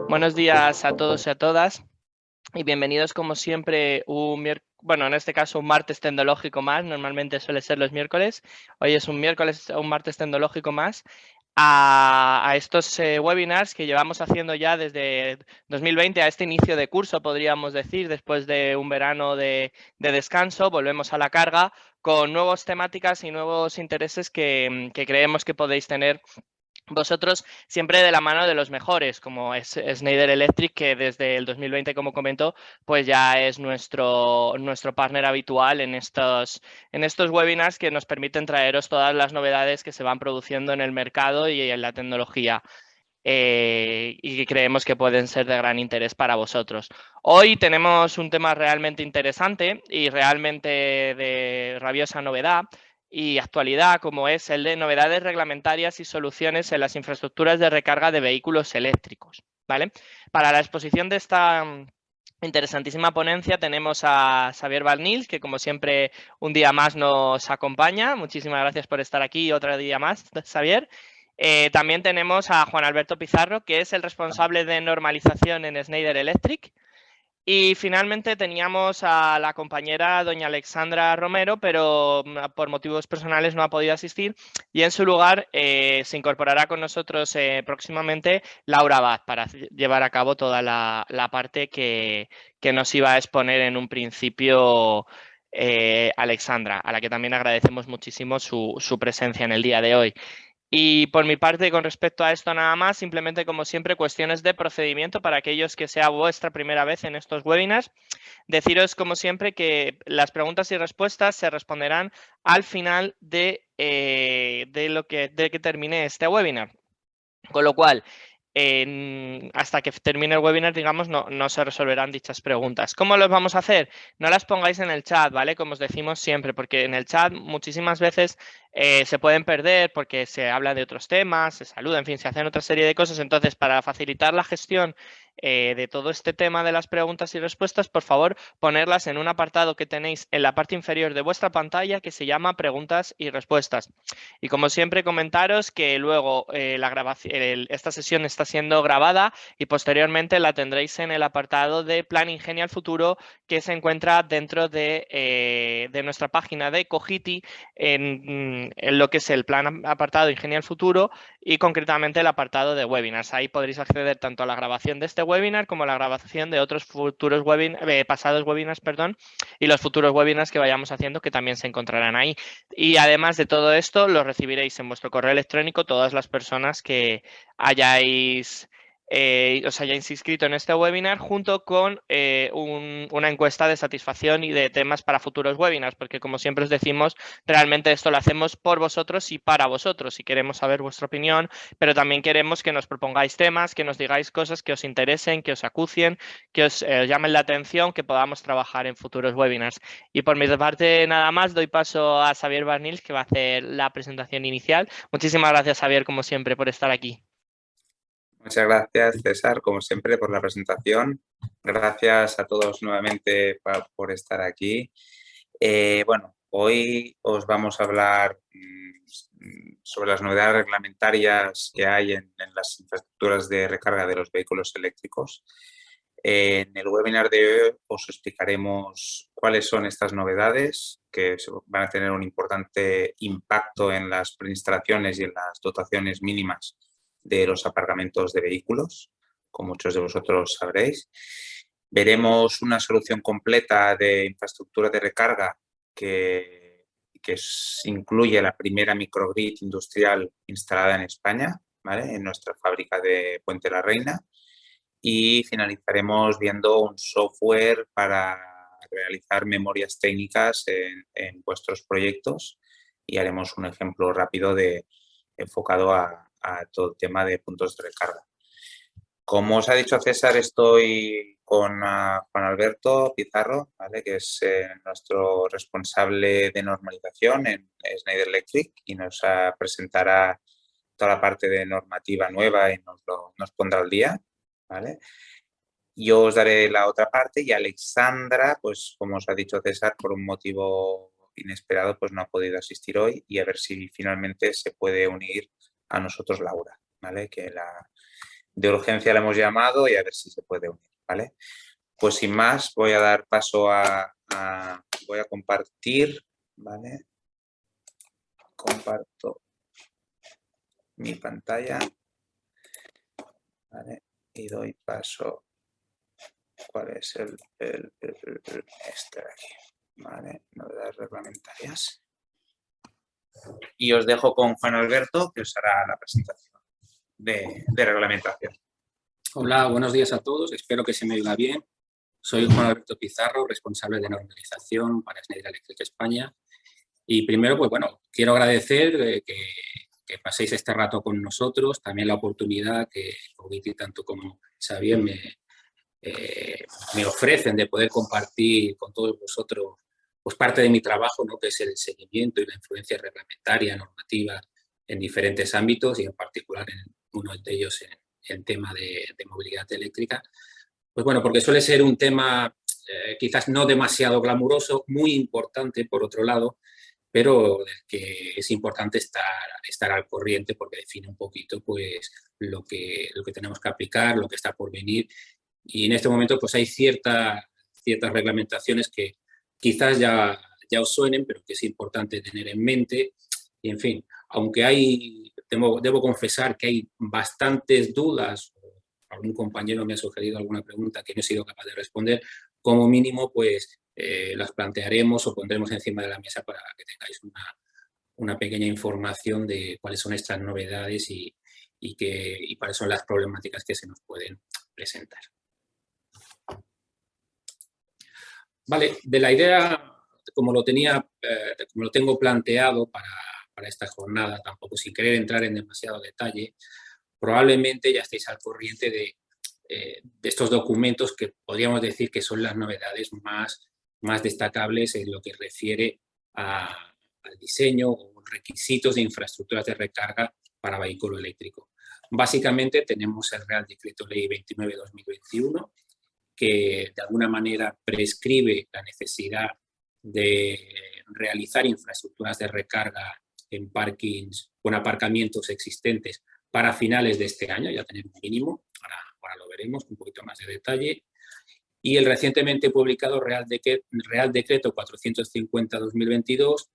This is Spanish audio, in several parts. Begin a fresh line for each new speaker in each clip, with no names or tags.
Buenos días a todos y a todas y bienvenidos como siempre bueno, en este caso un martes tecnológico más, normalmente suele ser los miércoles, hoy es un miércoles, un martes tecnológico más, a estos webinars que llevamos haciendo ya desde 2020, a este inicio de curso, podríamos decir, después de un verano de descanso, volvemos a la carga con nuevas temáticas y nuevos intereses que creemos que podéis tener vosotros, siempre de la mano de los mejores, como es Schneider Electric, que desde el 2020, como comentó, pues ya es nuestro partner habitual en estos webinars que nos permiten traeros todas las novedades que se van produciendo en el mercado y en la tecnología. Y que creemos que pueden ser de gran interés para vosotros. Hoy tenemos un tema realmente interesante y realmente de rabiosa novedad y actualidad, como es el de novedades reglamentarias y soluciones en las infraestructuras de recarga de vehículos eléctricos, ¿vale? Para la exposición de esta interesantísima ponencia tenemos a Xavier Valnils, que como siempre un día más nos acompaña. Muchísimas gracias por estar aquí otro día más, Xavier. También tenemos a Juan Alberto Pizarro, que es el responsable de normalización en Schneider Electric. Y finalmente teníamos a la compañera doña Alexandra Romero, pero por motivos personales no ha podido asistir. Y en su lugar se incorporará con nosotros próximamente Laura Abad para llevar a cabo toda la parte que nos iba a exponer en un principio Alexandra, a la que también agradecemos muchísimo su presencia en el día de hoy. Y por mi parte, con respecto a esto nada más, simplemente como siempre, cuestiones de procedimiento para aquellos que sea vuestra primera vez en estos webinars. Deciros como siempre que las preguntas y respuestas se responderán al final de que termine este webinar. Con lo cual, hasta que termine el webinar, digamos, no se resolverán dichas preguntas. ¿Cómo los vamos a hacer? No las pongáis en el chat, ¿vale? Como os decimos siempre, porque en el chat muchísimas veces se pueden perder porque se habla de otros temas, se saluda, en fin, se hacen otra serie de cosas. Entonces, para facilitar la gestión de todo este tema de las preguntas y respuestas, por favor, ponerlas en un apartado que tenéis en la parte inferior de vuestra pantalla que se llama preguntas y respuestas. Y como siempre, comentaros que luego esta sesión está siendo grabada y posteriormente la tendréis en el apartado de Plan Ingenia al Futuro que se encuentra dentro de nuestra página de Cogiti en lo que es el plan apartado Ingenia al Futuro y concretamente el apartado de webinars. Ahí podréis acceder tanto a la grabación de este webinar como a la grabación de otros pasados webinars, perdón, y los futuros webinars que vayamos haciendo que también se encontrarán ahí. Y además de todo esto, lo recibiréis en vuestro correo electrónico todas las personas que os hayáis inscrito en este webinar junto con una encuesta de satisfacción y de temas para futuros webinars, porque como siempre os decimos, realmente esto lo hacemos por vosotros y para vosotros y queremos saber vuestra opinión, pero también queremos que nos propongáis temas, que nos digáis cosas que os interesen, que os acucien, que os llamen la atención, que podamos trabajar en futuros webinars. Y por mi parte, nada más, doy paso a Xavier Barnils, que va a hacer la presentación inicial. Muchísimas gracias, Xavier, como siempre, por estar aquí.
Muchas gracias, César, como siempre, por la presentación. Gracias a todos nuevamente por estar aquí. Bueno, hoy os vamos a hablar sobre las novedades reglamentarias que hay en las infraestructuras de recarga de los vehículos eléctricos. En el webinar de hoy os explicaremos cuáles son estas novedades que van a tener un importante impacto en las preinstalaciones y en las dotaciones mínimas de los aparcamientos de vehículos, como muchos de vosotros sabréis. Veremos una solución completa de infraestructura de recarga que incluye la primera microgrid industrial instalada en España, ¿vale? En nuestra fábrica de Puente la Reina. Y finalizaremos viendo un software para realizar memorias técnicas en vuestros proyectos y haremos un ejemplo rápido enfocado a todo el tema de puntos de recarga. Como os ha dicho César, estoy con Juan Alberto Pizarro, ¿vale? Que es nuestro responsable de normalización en Schneider Electric y nos presentará toda la parte de normativa nueva y nos pondrá al día, ¿vale? Yo os daré la otra parte y Alexandra, pues como os ha dicho César, por un motivo inesperado, pues no ha podido asistir hoy y a ver si finalmente se puede unir a nosotros Laura, ¿vale? Que de urgencia le hemos llamado y a ver si se puede unir, ¿vale? Pues sin más, voy a dar paso voy a compartir, ¿vale? Comparto mi pantalla, ¿vale? Y doy paso. ¿Cuál es este de aquí? ¿Vale? Novedades reglamentarias. Y os dejo con Juan Alberto, que os hará la presentación de reglamentación.
Hola, buenos días a todos. Espero que se me oiga bien. Soy Juan Alberto Pizarro, responsable de normalización para Schneider Electric España. Y primero, pues bueno, quiero agradecer que paséis este rato con nosotros, también la oportunidad que Cogiti, tanto como Xavier, me ofrecen de poder compartir con todos vosotros pues parte de mi trabajo, ¿no? Que es el seguimiento y la influencia reglamentaria, normativa en diferentes ámbitos y en particular en uno de ellos en el tema de movilidad eléctrica. Pues bueno, porque suele ser un tema quizás no demasiado glamuroso, muy importante por otro lado, pero del que es importante estar al corriente porque define un poquito pues, lo que tenemos que aplicar, lo que está por venir. Y en este momento pues hay ciertas reglamentaciones que quizás ya os suenen, pero que es importante tener en mente. Y en fin, aunque debo confesar que hay bastantes dudas, algún compañero me ha sugerido alguna pregunta que no he sido capaz de responder, como mínimo pues las plantearemos o pondremos encima de la mesa para que tengáis una pequeña información de cuáles son estas novedades y cuáles son las problemáticas que se nos pueden presentar. Vale, de la idea, como lo tengo planteado para esta jornada, tampoco sin querer entrar en demasiado detalle, probablemente ya estéis al corriente de estos documentos que podríamos decir que son las novedades más destacables en lo que refiere al diseño o requisitos de infraestructuras de recarga para vehículo eléctrico. Básicamente tenemos el Real Decreto Ley 29/2021, que de alguna manera prescribe la necesidad de realizar infraestructuras de recarga en parkings o en aparcamientos existentes para finales de este año, ya tenemos un mínimo, ahora lo veremos con un poquito más de detalle. Y el recientemente publicado Real Decreto 450/2022,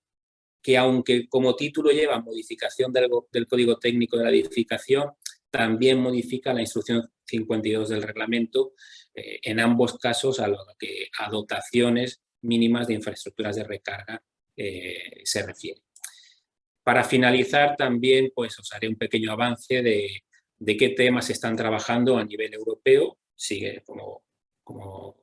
que aunque como título lleva modificación del Código Técnico de la Edificación, también modifica la instrucción 52 del reglamento, en ambos casos a dotaciones mínimas de infraestructuras de recarga se refiere. Para finalizar también pues, os haré un pequeño avance de qué temas se están trabajando a nivel europeo. Sigue, como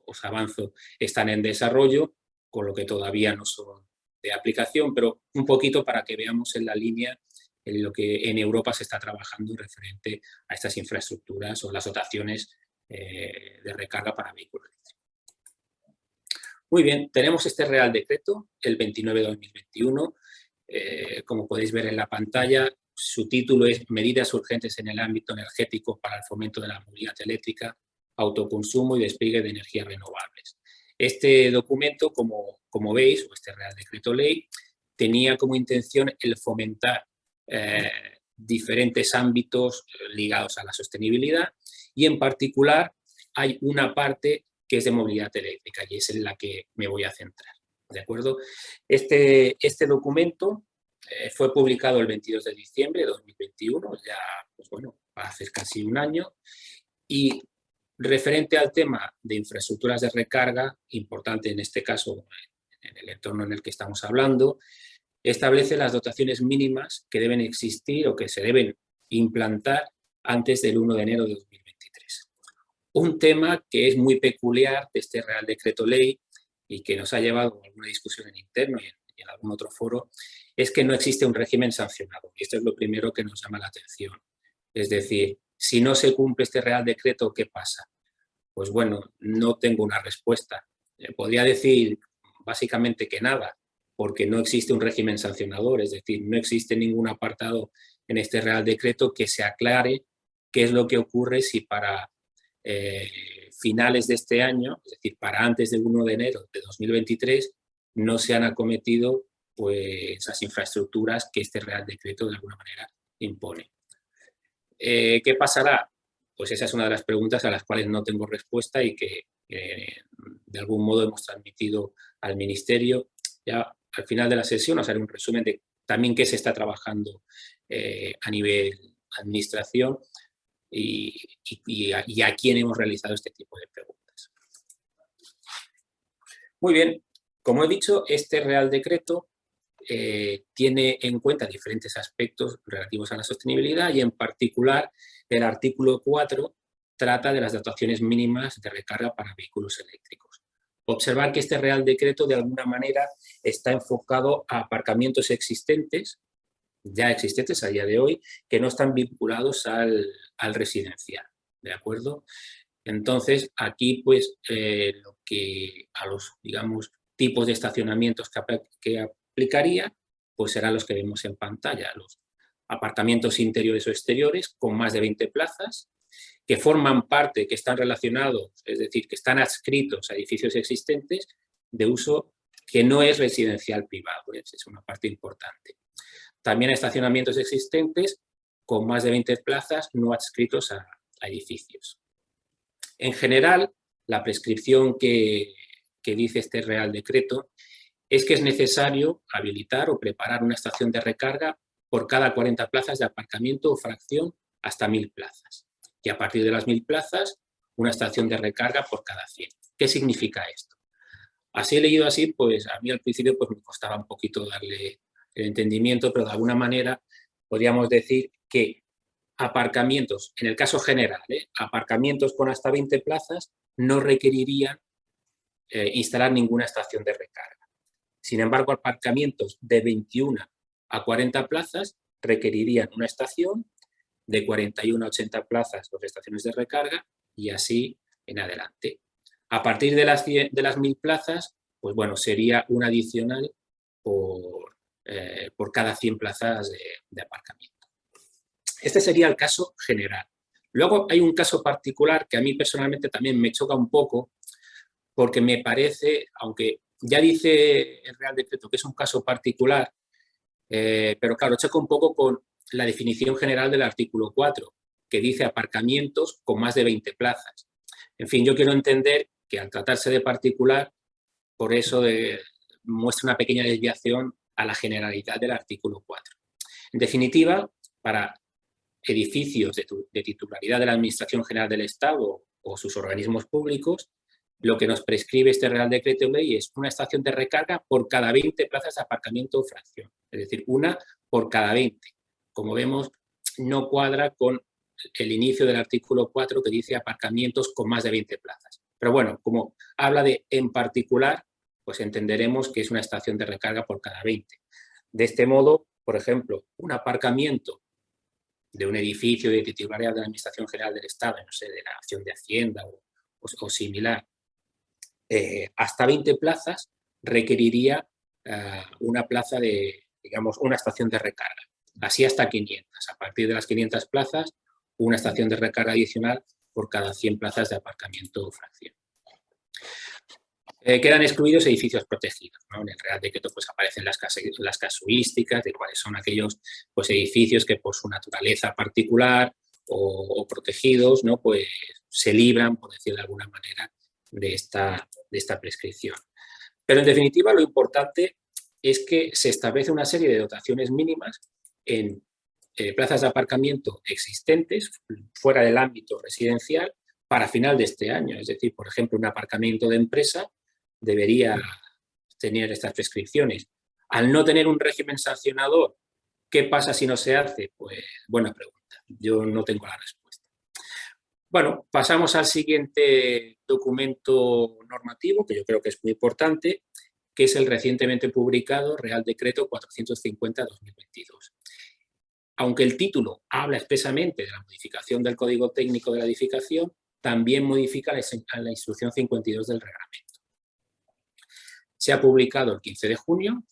os avanzo, están en desarrollo, con lo que todavía no son de aplicación, pero un poquito para que veamos en la línea en lo que en Europa se está trabajando referente a estas infraestructuras o las dotaciones de recarga para vehículos eléctricos. Muy bien, tenemos este Real Decreto, el 29/2021. Como podéis ver en la pantalla, su título es Medidas urgentes en el ámbito energético para el fomento de la movilidad eléctrica, autoconsumo y despliegue de energías renovables. Este documento, como veis, o este Real Decreto Ley, tenía como intención el fomentar diferentes ámbitos ligados a la sostenibilidad y en particular hay una parte que es de movilidad eléctrica y es en la que me voy a centrar. ¿De acuerdo? Este documento fue publicado el 22 de diciembre de 2021, ya pues bueno, hace casi un año, y referente al tema de infraestructuras de recarga, importante en este caso en el entorno en el que estamos hablando, establece las dotaciones mínimas que deben existir o que se deben implantar antes del 1 de enero de 2023. Un tema que es muy peculiar de este Real Decreto Ley y que nos ha llevado a alguna discusión en interno y en algún otro foro, es que no existe un régimen sancionador. Y esto es lo primero que nos llama la atención. Es decir, si no se cumple este Real Decreto, ¿qué pasa? Pues bueno, no tengo una respuesta. Podría decir básicamente que nada, porque no existe un régimen sancionador, es decir, no existe ningún apartado en este Real Decreto que se aclare qué es lo que ocurre si para finales de este año, es decir, para antes del 1 de enero de 2023, no se han acometido pues, las infraestructuras que este Real Decreto de alguna manera impone. ¿Qué pasará? pues esa es una de las preguntas a las cuales no tengo respuesta y que de algún modo hemos transmitido al Ministerio. Ya al final de la sesión os haré un resumen de también qué se está trabajando a nivel administración y a quién hemos realizado este tipo de preguntas. Muy bien, como he dicho, este Real Decreto tiene en cuenta diferentes aspectos relativos a la sostenibilidad y en particular el artículo 4 trata de las dotaciones mínimas de recarga para vehículos eléctricos. Observar que este Real Decreto de alguna manera está enfocado a aparcamientos existentes, ya existentes a día de hoy, que no están vinculados al residencial, ¿de acuerdo? Entonces, aquí, pues, lo que a los, digamos, tipos de estacionamientos que aplicaría, pues serán los que vemos en pantalla, los aparcamientos interiores o exteriores con más de 20 plazas, que forman parte, que están relacionados, es decir, que están adscritos a edificios existentes de uso que no es residencial privado, es una parte importante. También estacionamientos existentes con más de 20 plazas no adscritos a edificios. En general, la prescripción que dice este Real Decreto es que es necesario habilitar o preparar una estación de recarga por cada 40 plazas de aparcamiento o fracción hasta 1000 plazas. Y a partir de las 1000 plazas, una estación de recarga por cada 100. ¿Qué significa esto? Así leído así, pues a mí al principio pues, me costaba un poquito darle el entendimiento, pero de alguna manera podríamos decir que aparcamientos, en el caso general, aparcamientos con hasta 20 plazas no requerirían instalar ninguna estación de recarga. Sin embargo, aparcamientos de 21 a 40 plazas requerirían una estación, de 41 a 80 plazas, 2 estaciones de recarga y así en adelante. A partir de las 1000 plazas, pues bueno, sería un adicional por cada 100 plazas de aparcamiento. Este sería el caso general. Luego hay un caso particular que a mí personalmente también me choca un poco porque me parece, aunque ya dice el Real Decreto que es un caso particular, pero claro, choca un poco con la definición general del artículo 4, que dice aparcamientos con más de 20 plazas. En fin, yo quiero entender que al tratarse de particular, por eso muestra una pequeña desviación a la generalidad del artículo 4. En definitiva, para edificios de titularidad de la Administración General del Estado o sus organismos públicos, lo que nos prescribe este Real Decreto Ley es una estación de recarga por cada 20 plazas de aparcamiento o fracción, es decir, una por cada 20. Como vemos, no cuadra con el inicio del artículo 4 que dice aparcamientos con más de 20 plazas. Pero bueno, como habla de en particular, pues entenderemos que es una estación de recarga por cada 20. De este modo, por ejemplo, un aparcamiento de un edificio de titularidad de la Administración General del Estado, no sé, de la Acción de Hacienda o similar, hasta 20 plazas requeriría una plaza digamos, una estación de recarga. Así hasta 500. A partir de las 500 plazas, una estación de recarga adicional por cada 100 plazas de aparcamiento o fracción. Quedan excluidos edificios protegidos, ¿no? En el Real Decreto pues, aparecen las casuísticas de cuáles son aquellos pues, edificios que por su naturaleza particular o protegidos, ¿no? Pues, se libran, por decirlo de alguna manera, de esta prescripción. Pero, en definitiva, lo importante es que se establece una serie de dotaciones mínimas en plazas de aparcamiento existentes fuera del ámbito residencial para final de este año. Es decir, por ejemplo, un aparcamiento de empresa debería tener estas prescripciones. Al no tener un régimen sancionador, ¿qué pasa si no se hace? Pues buena pregunta. Yo no tengo la respuesta. Bueno, pasamos al siguiente documento normativo, que yo creo que es muy importante, que es el recientemente publicado Real Decreto 450/2022. Aunque el título habla expresamente de la modificación del Código Técnico de la Edificación, también modifica la Instrucción 52 del Reglamento. Se ha publicado el 15 de junio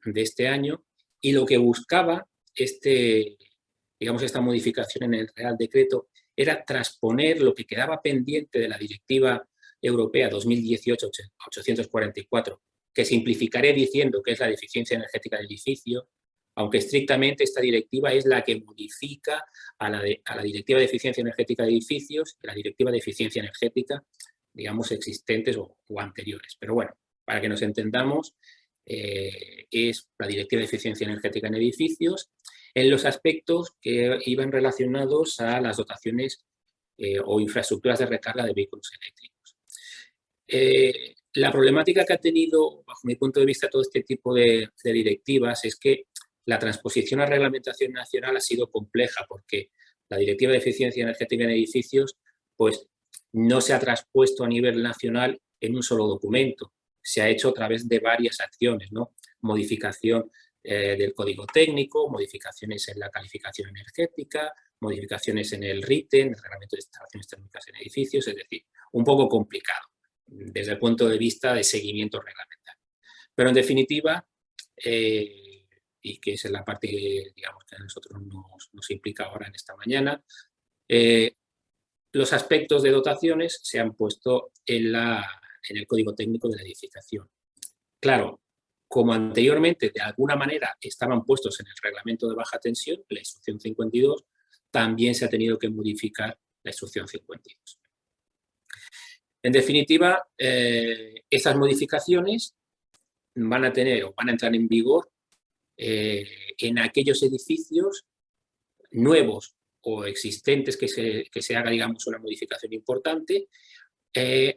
de este año y lo que buscaba esta modificación en el Real Decreto era transponer lo que quedaba pendiente de la Directiva Europea 2018-844, que simplificaré diciendo que es la de eficiencia energética del edificio, aunque estrictamente esta directiva es la que modifica a la Directiva de Eficiencia Energética de Edificios y la Directiva de Eficiencia Energética, digamos, existentes o anteriores. Pero bueno, para que nos entendamos, es la Directiva de Eficiencia Energética en Edificios en los aspectos que iban relacionados a las dotaciones o infraestructuras de recarga de vehículos eléctricos. La problemática que ha tenido, bajo mi punto de vista, todo este tipo de directivas es que la transposición a reglamentación nacional ha sido compleja porque la Directiva de Eficiencia Energética en Edificios pues, no se ha traspuesto a nivel nacional en un solo documento. Se ha hecho a través de varias acciones, ¿no? Modificación del código técnico, modificaciones en la calificación energética, modificaciones en el RITEN, el Reglamento de Instalaciones Térmicas en Edificios, es decir, un poco complicado desde el punto de vista de seguimiento reglamentario. Pero en definitiva, y que es la parte digamos, que a nosotros nos implica ahora en esta mañana, los aspectos de dotaciones se han puesto en el Código Técnico de la Edificación. Claro, como anteriormente de alguna manera estaban puestos en el Reglamento de Baja Tensión, la Instrucción 52, también se ha tenido que modificar la Instrucción 52. En definitiva, estas modificaciones van a entrar en vigor en aquellos edificios nuevos o existentes que se haga, digamos, una modificación importante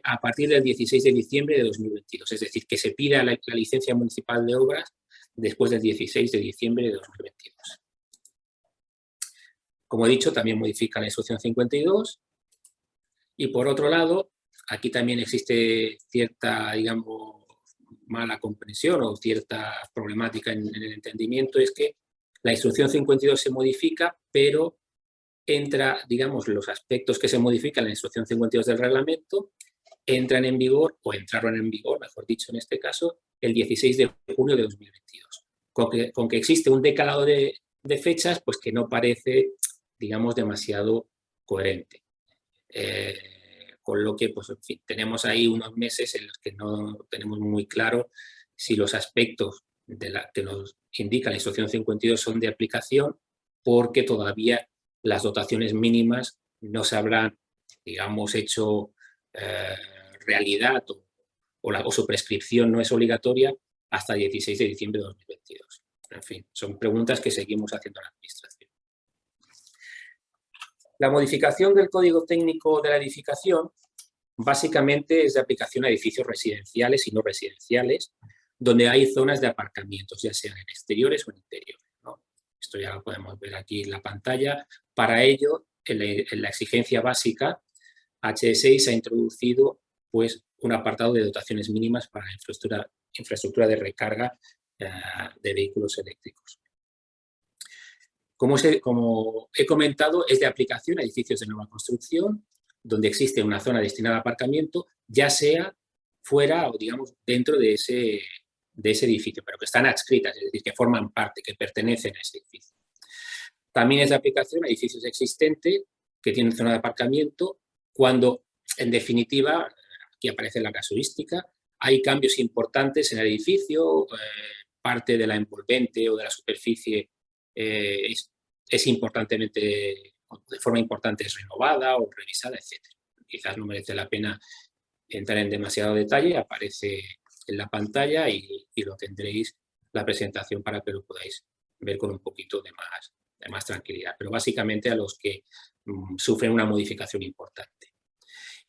a partir del 16 de diciembre de 2022. Es decir, que se pida la licencia municipal de obras después del 16 de diciembre de 2022. Como he dicho, también modifica la Instrucción 52 y, por otro lado, aquí también existe cierta, digamos, mala comprensión o cierta problemática en el entendimiento, es que la Instrucción 52 se modifica, pero entra, digamos, los aspectos que se modifican en la Instrucción 52 del reglamento, entran en vigor, o entraron en vigor, mejor dicho en este caso, el 16 de junio de 2022. Con que existe un decalado de fechas, pues que no parece, digamos, demasiado coherente. Con lo que, pues, en fin, tenemos ahí unos meses en los que no tenemos muy claro si los aspectos que nos indica la Instrucción 52 son de aplicación, porque todavía las dotaciones mínimas no se habrán, digamos, hecho realidad o su prescripción no es obligatoria hasta el 16 de diciembre de 2022. En fin, son preguntas que seguimos haciendo a la Administración. La modificación del Código Técnico de la Edificación básicamente es de aplicación a edificios residenciales y no residenciales, donde hay zonas de aparcamientos, ya sean en exteriores o en interiores, ¿no? Esto ya lo podemos ver aquí en la pantalla. Para ello, en la exigencia básica, HSI se ha introducido pues, un apartado de dotaciones mínimas para la infraestructura de recarga de vehículos eléctricos. Como he comentado, es de aplicación a edificios de nueva construcción, donde existe una zona destinada a aparcamiento, ya sea fuera o, digamos, dentro de ese edificio, pero que están adscritas, es decir, que forman parte, que pertenecen a ese edificio. También es de aplicación a edificios existentes que tienen zona de aparcamiento cuando, en definitiva, aquí aparece la casuística, hay cambios importantes en el edificio, parte de la envolvente o de la superficie es importantemente, de forma importante es renovada o revisada, etc. Quizás no merece la pena entrar en demasiado detalle, aparece en la pantalla y lo tendréis la presentación para que lo podáis ver con un poquito de más tranquilidad, pero básicamente a los que sufren una modificación importante.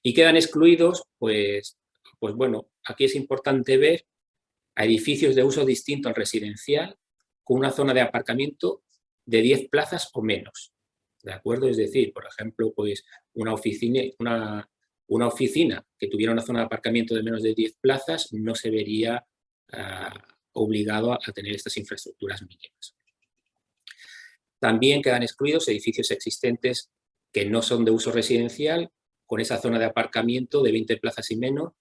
Y quedan excluidos, pues bueno, aquí es importante ver a edificios de uso distinto al residencial con una zona de aparcamiento de 10 plazas o menos, ¿de acuerdo? Es decir, por ejemplo, pues una oficina que tuviera una zona de aparcamiento de menos de 10 plazas no se vería obligado a tener estas infraestructuras mínimas. También quedan excluidos edificios existentes que no son de uso residencial, con esa zona de aparcamiento de 20 plazas y menos,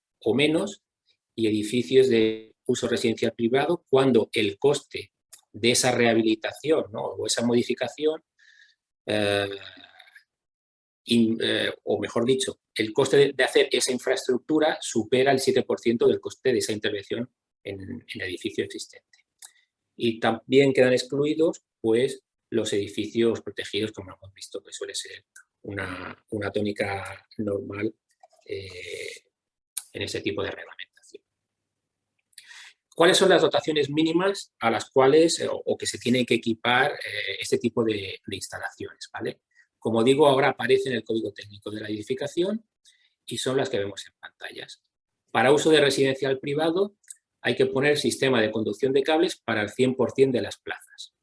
y edificios de uso residencial privado, cuando el coste de esa rehabilitación, ¿no?, o esa modificación, o mejor dicho, el coste de hacer esa infraestructura supera el 7% del coste de esa intervención en el edificio existente. Y también quedan excluidos pues, los edificios protegidos, como hemos visto, que suele ser una tónica normal en ese tipo de reglamentación. ¿Cuáles son las dotaciones mínimas a las cuales o que se tiene que equipar este tipo de instalaciones? ¿Vale? Como digo, ahora aparece en el Código Técnico de la Edificación y son las que vemos en pantallas. Para uso de residencial privado hay que poner sistema de conducción de cables para el 100% de las plazas.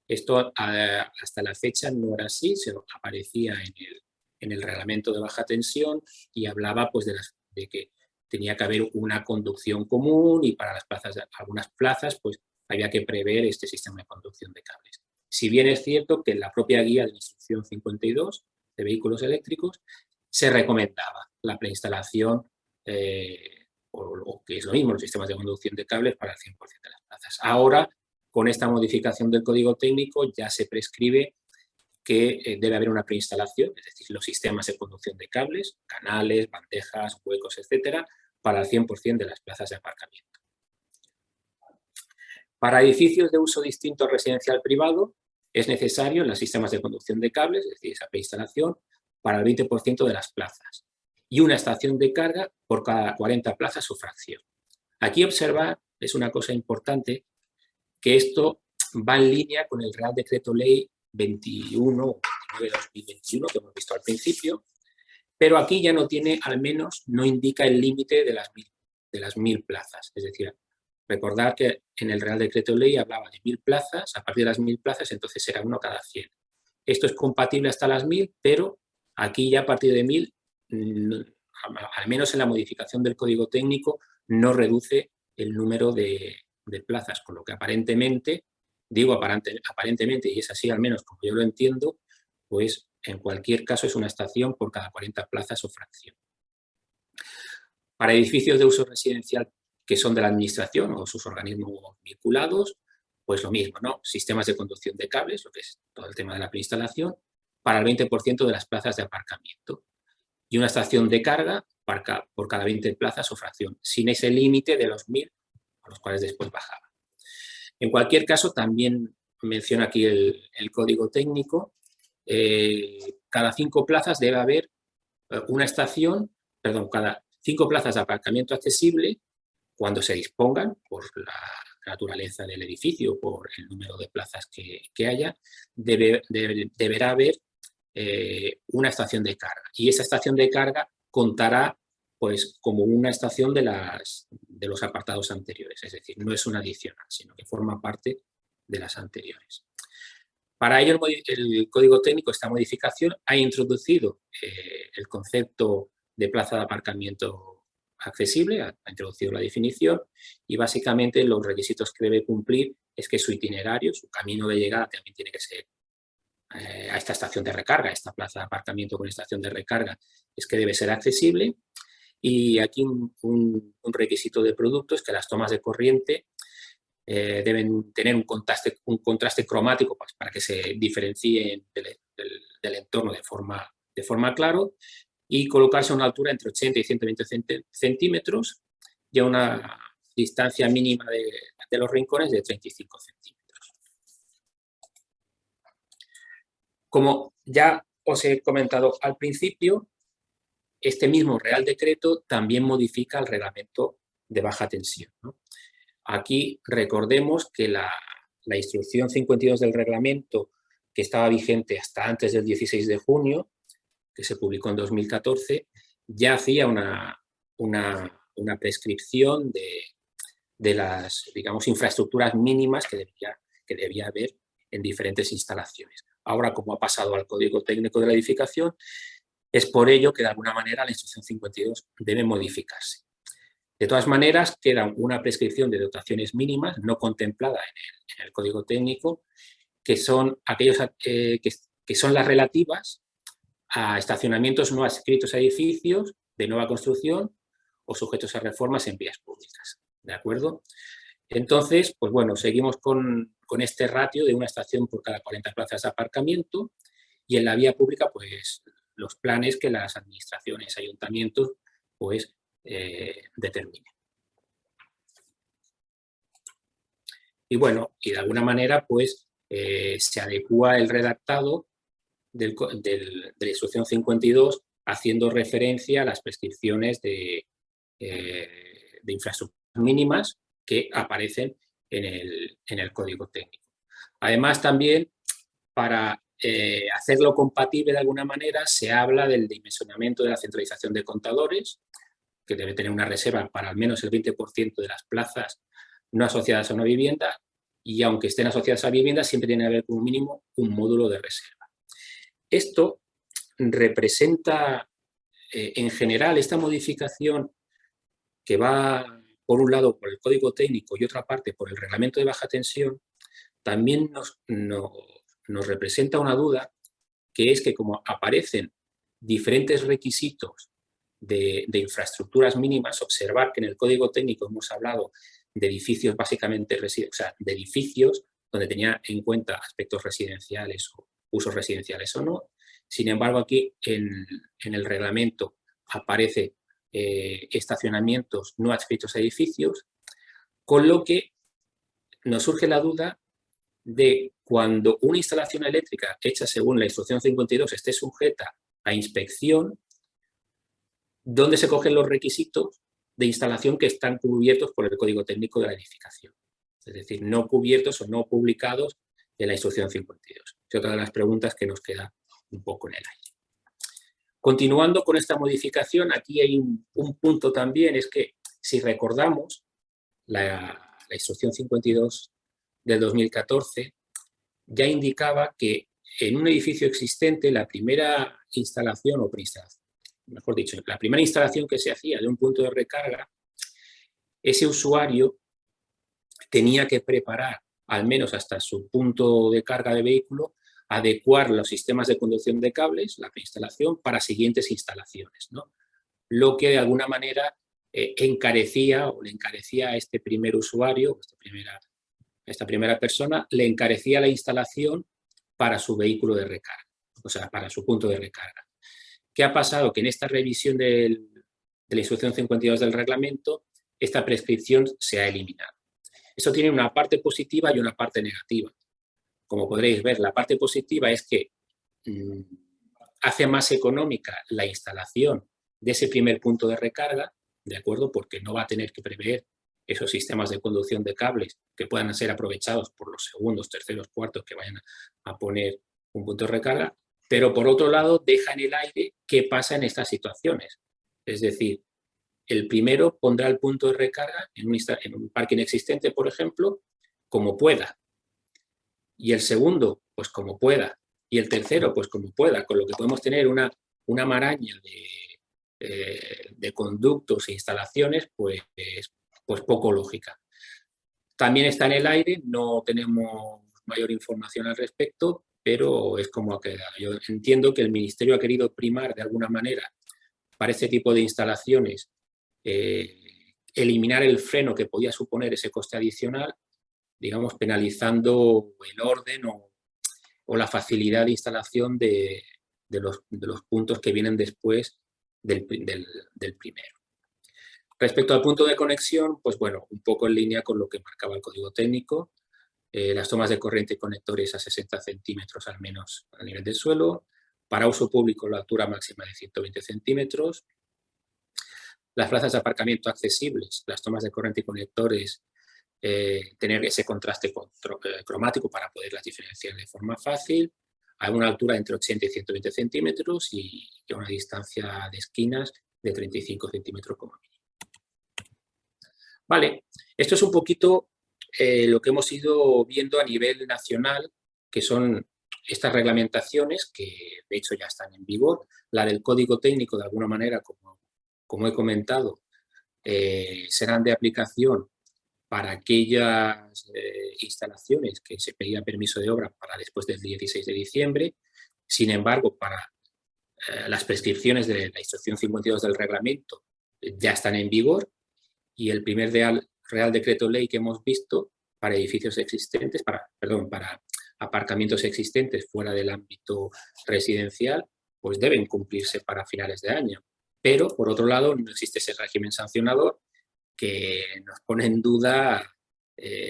Esto hasta la fecha no era así, se aparecía en el reglamento de baja tensión y hablaba pues, de que tenía que haber una conducción común y para las plazas, algunas plazas pues, había que prever este sistema de conducción de cables. Si bien es cierto que en la propia guía de la instrucción 52 de vehículos eléctricos se recomendaba la preinstalación o que es lo mismo, los sistemas de conducción de cables para el 100% de las plazas. Ahora, con esta modificación del código técnico, ya se prescribe que debe haber una preinstalación, es decir, los sistemas de conducción de cables, canales, bandejas, huecos, etcétera, para el 100% de las plazas de aparcamiento. Para edificios de uso distinto al residencial privado, es necesario en los sistemas de conducción de cables, es decir, esa preinstalación, para el 20% de las plazas y una estación de carga por cada 40 plazas o fracción. Aquí observar, es una cosa importante, que esto va en línea con el Real Decreto Ley 21 o 29/2021 que hemos visto al principio, pero aquí ya no tiene, al menos, no indica el límite de las 1000 plazas. Es decir, recordar que en el Real Decreto Ley hablaba de 1000 plazas, a partir de las 1000 plazas entonces será uno cada 100. Esto es compatible hasta las 1000, pero aquí ya a partir de 1000, al menos en la modificación del código técnico, no reduce el número de plazas, con lo que aparentemente, digo aparentemente, y es así al menos como yo lo entiendo, pues en cualquier caso es una estación por cada 40 plazas o fracción. Para edificios de uso residencial que son de la administración o sus organismos vinculados, pues lo mismo, ¿no? Sistemas de conducción de cables, lo que es todo el tema de la preinstalación, para el 20% de las plazas de aparcamiento y una estación de carga por cada 20 plazas o fracción, sin ese límite de los 1000 a los cuales después bajaba. En cualquier caso, también menciona aquí el código técnico, cada 5 plazas debe haber una estación, cada 5 plazas de aparcamiento accesible cuando se dispongan por la naturaleza del edificio, por el número de plazas que haya, deberá haber una estación de carga. Y esa estación de carga contará pues como una estación de los apartados anteriores, es decir, no es una adicional, sino que forma parte de las anteriores. Para ello, el Código Técnico, esta modificación, ha introducido el concepto de plaza de aparcamiento accesible, ha introducido la definición y básicamente los requisitos que debe cumplir es que su itinerario, su camino de llegada también tiene que ser a esta estación de recarga, a esta plaza de aparcamiento con estación de recarga, es que debe ser accesible. Y aquí un requisito de producto es que las tomas de corriente deben tener un contraste cromático pues, para que se diferencien del entorno de forma claro y colocarse a una altura entre 80 y 120 centímetros y a una distancia mínima de los rincones de 35 centímetros. Como ya os he comentado al principio, este mismo Real Decreto también modifica el reglamento de baja tensión, ¿no? Aquí recordemos que la instrucción 52 del reglamento, que estaba vigente hasta antes del 16 de junio, que se publicó en 2014, ya hacía una prescripción de las, digamos, infraestructuras mínimas que debía haber en diferentes instalaciones. Ahora, como ha pasado al Código Técnico de la Edificación, es por ello que de alguna manera la instrucción 52 debe modificarse. De todas maneras, queda una prescripción de dotaciones mínimas no contemplada en el Código Técnico, que son aquellos que son las relativas a estacionamientos no adscritos a edificios de nueva construcción o sujetos a reformas en vías públicas. ¿De acuerdo? Entonces, pues bueno, seguimos con este ratio de una estación por cada 40 plazas de aparcamiento y en la vía pública, pues los planes que las administraciones, ayuntamientos, pues determinen. Y bueno, y de alguna manera pues se adecúa el redactado de la instrucción 52 haciendo referencia a las prescripciones de infraestructuras mínimas que aparecen en el código técnico. Además, también para hacerlo compatible de alguna manera, se habla del dimensionamiento de la centralización de contadores, que debe tener una reserva para al menos el 20% de las plazas no asociadas a una vivienda, y aunque estén asociadas a vivienda, siempre tiene que haber como mínimo un módulo de reserva. Esto representa, en general, esta modificación que va, por un lado, por el código técnico y otra parte por el reglamento de baja tensión, también nos representa una duda, que es que como aparecen diferentes requisitos de infraestructuras mínimas, observar que en el código técnico hemos hablado de edificios básicamente, o sea, de edificios donde tenía en cuenta aspectos residenciales o usos residenciales o no. Sin embargo, aquí en el reglamento aparece estacionamientos no adscritos a edificios, con lo que nos surge la duda de cuando una instalación eléctrica hecha según la instrucción 52 esté sujeta a inspección, ¿dónde se cogen los requisitos de instalación que están cubiertos por el código técnico de la edificación? Es decir, no cubiertos o no publicados en la instrucción 52. Es otra de las preguntas que nos queda un poco en el aire. Continuando con esta modificación, aquí hay un punto también, es que si recordamos la instrucción 52 del 2014 ya indicaba que en un edificio existente la primera instalación o preinstalación, mejor dicho, la primera instalación que se hacía de un punto de recarga, ese usuario tenía que preparar, al menos hasta su punto de carga de vehículo, adecuar los sistemas de conducción de cables, la preinstalación, para siguientes instalaciones, ¿no? Lo que de alguna manera encarecía o le encarecía a este primer usuario, esta primera persona, le encarecía la instalación para su vehículo de recarga, o sea, para su punto de recarga. ¿Qué ha pasado? Que en esta revisión de la instrucción 52 del reglamento, esta prescripción se ha eliminado. Eso tiene una parte positiva y una parte negativa. Como podréis ver, la parte positiva es que hace más económica la instalación de ese primer punto de recarga, ¿de acuerdo? Porque no va a tener que prever esos sistemas de conducción de cables que puedan ser aprovechados por los segundos, terceros, cuartos que vayan a poner un punto de recarga, pero por otro lado deja en el aire qué pasa en estas situaciones. Es decir, el primero pondrá el punto de recarga en un parking existente, por ejemplo, como pueda. Y el segundo, pues como pueda. Y el tercero, pues como pueda, con lo que podemos tener una maraña de conductos e instalaciones, pues poco lógica. También está en el aire, no tenemos mayor información al respecto, pero es como ha quedado. Yo entiendo que el Ministerio ha querido primar de alguna manera para este tipo de instalaciones, eliminar el freno que podía suponer ese coste adicional, digamos, penalizando el orden o la facilidad de instalación de los puntos que vienen después del primero. Respecto al punto de conexión, pues bueno, un poco en línea con lo que marcaba el código técnico, las tomas de corriente y conectores a 60 centímetros al menos a nivel del suelo, para uso público la altura máxima de 120 centímetros, las plazas de aparcamiento accesibles, las tomas de corriente y conectores, tener ese contraste cromático para poderlas diferenciar de forma fácil, a una altura entre 80 y 120 centímetros y a una distancia de esquinas de 35 centímetros como mínimo. Vale, esto es un poquito lo que hemos ido viendo a nivel nacional, que son estas reglamentaciones que de hecho ya están en vigor. La del código técnico, de alguna manera, como he comentado, serán de aplicación para aquellas instalaciones que se pedían permiso de obra para después del 16 de diciembre. Sin embargo, para las prescripciones de la instrucción 52 del reglamento ya están en vigor, y el primer Real Decreto Ley que hemos visto para edificios existentes, para aparcamientos existentes fuera del ámbito residencial, pues deben cumplirse para finales de año. Pero, por otro lado, no existe ese régimen sancionador que nos pone en duda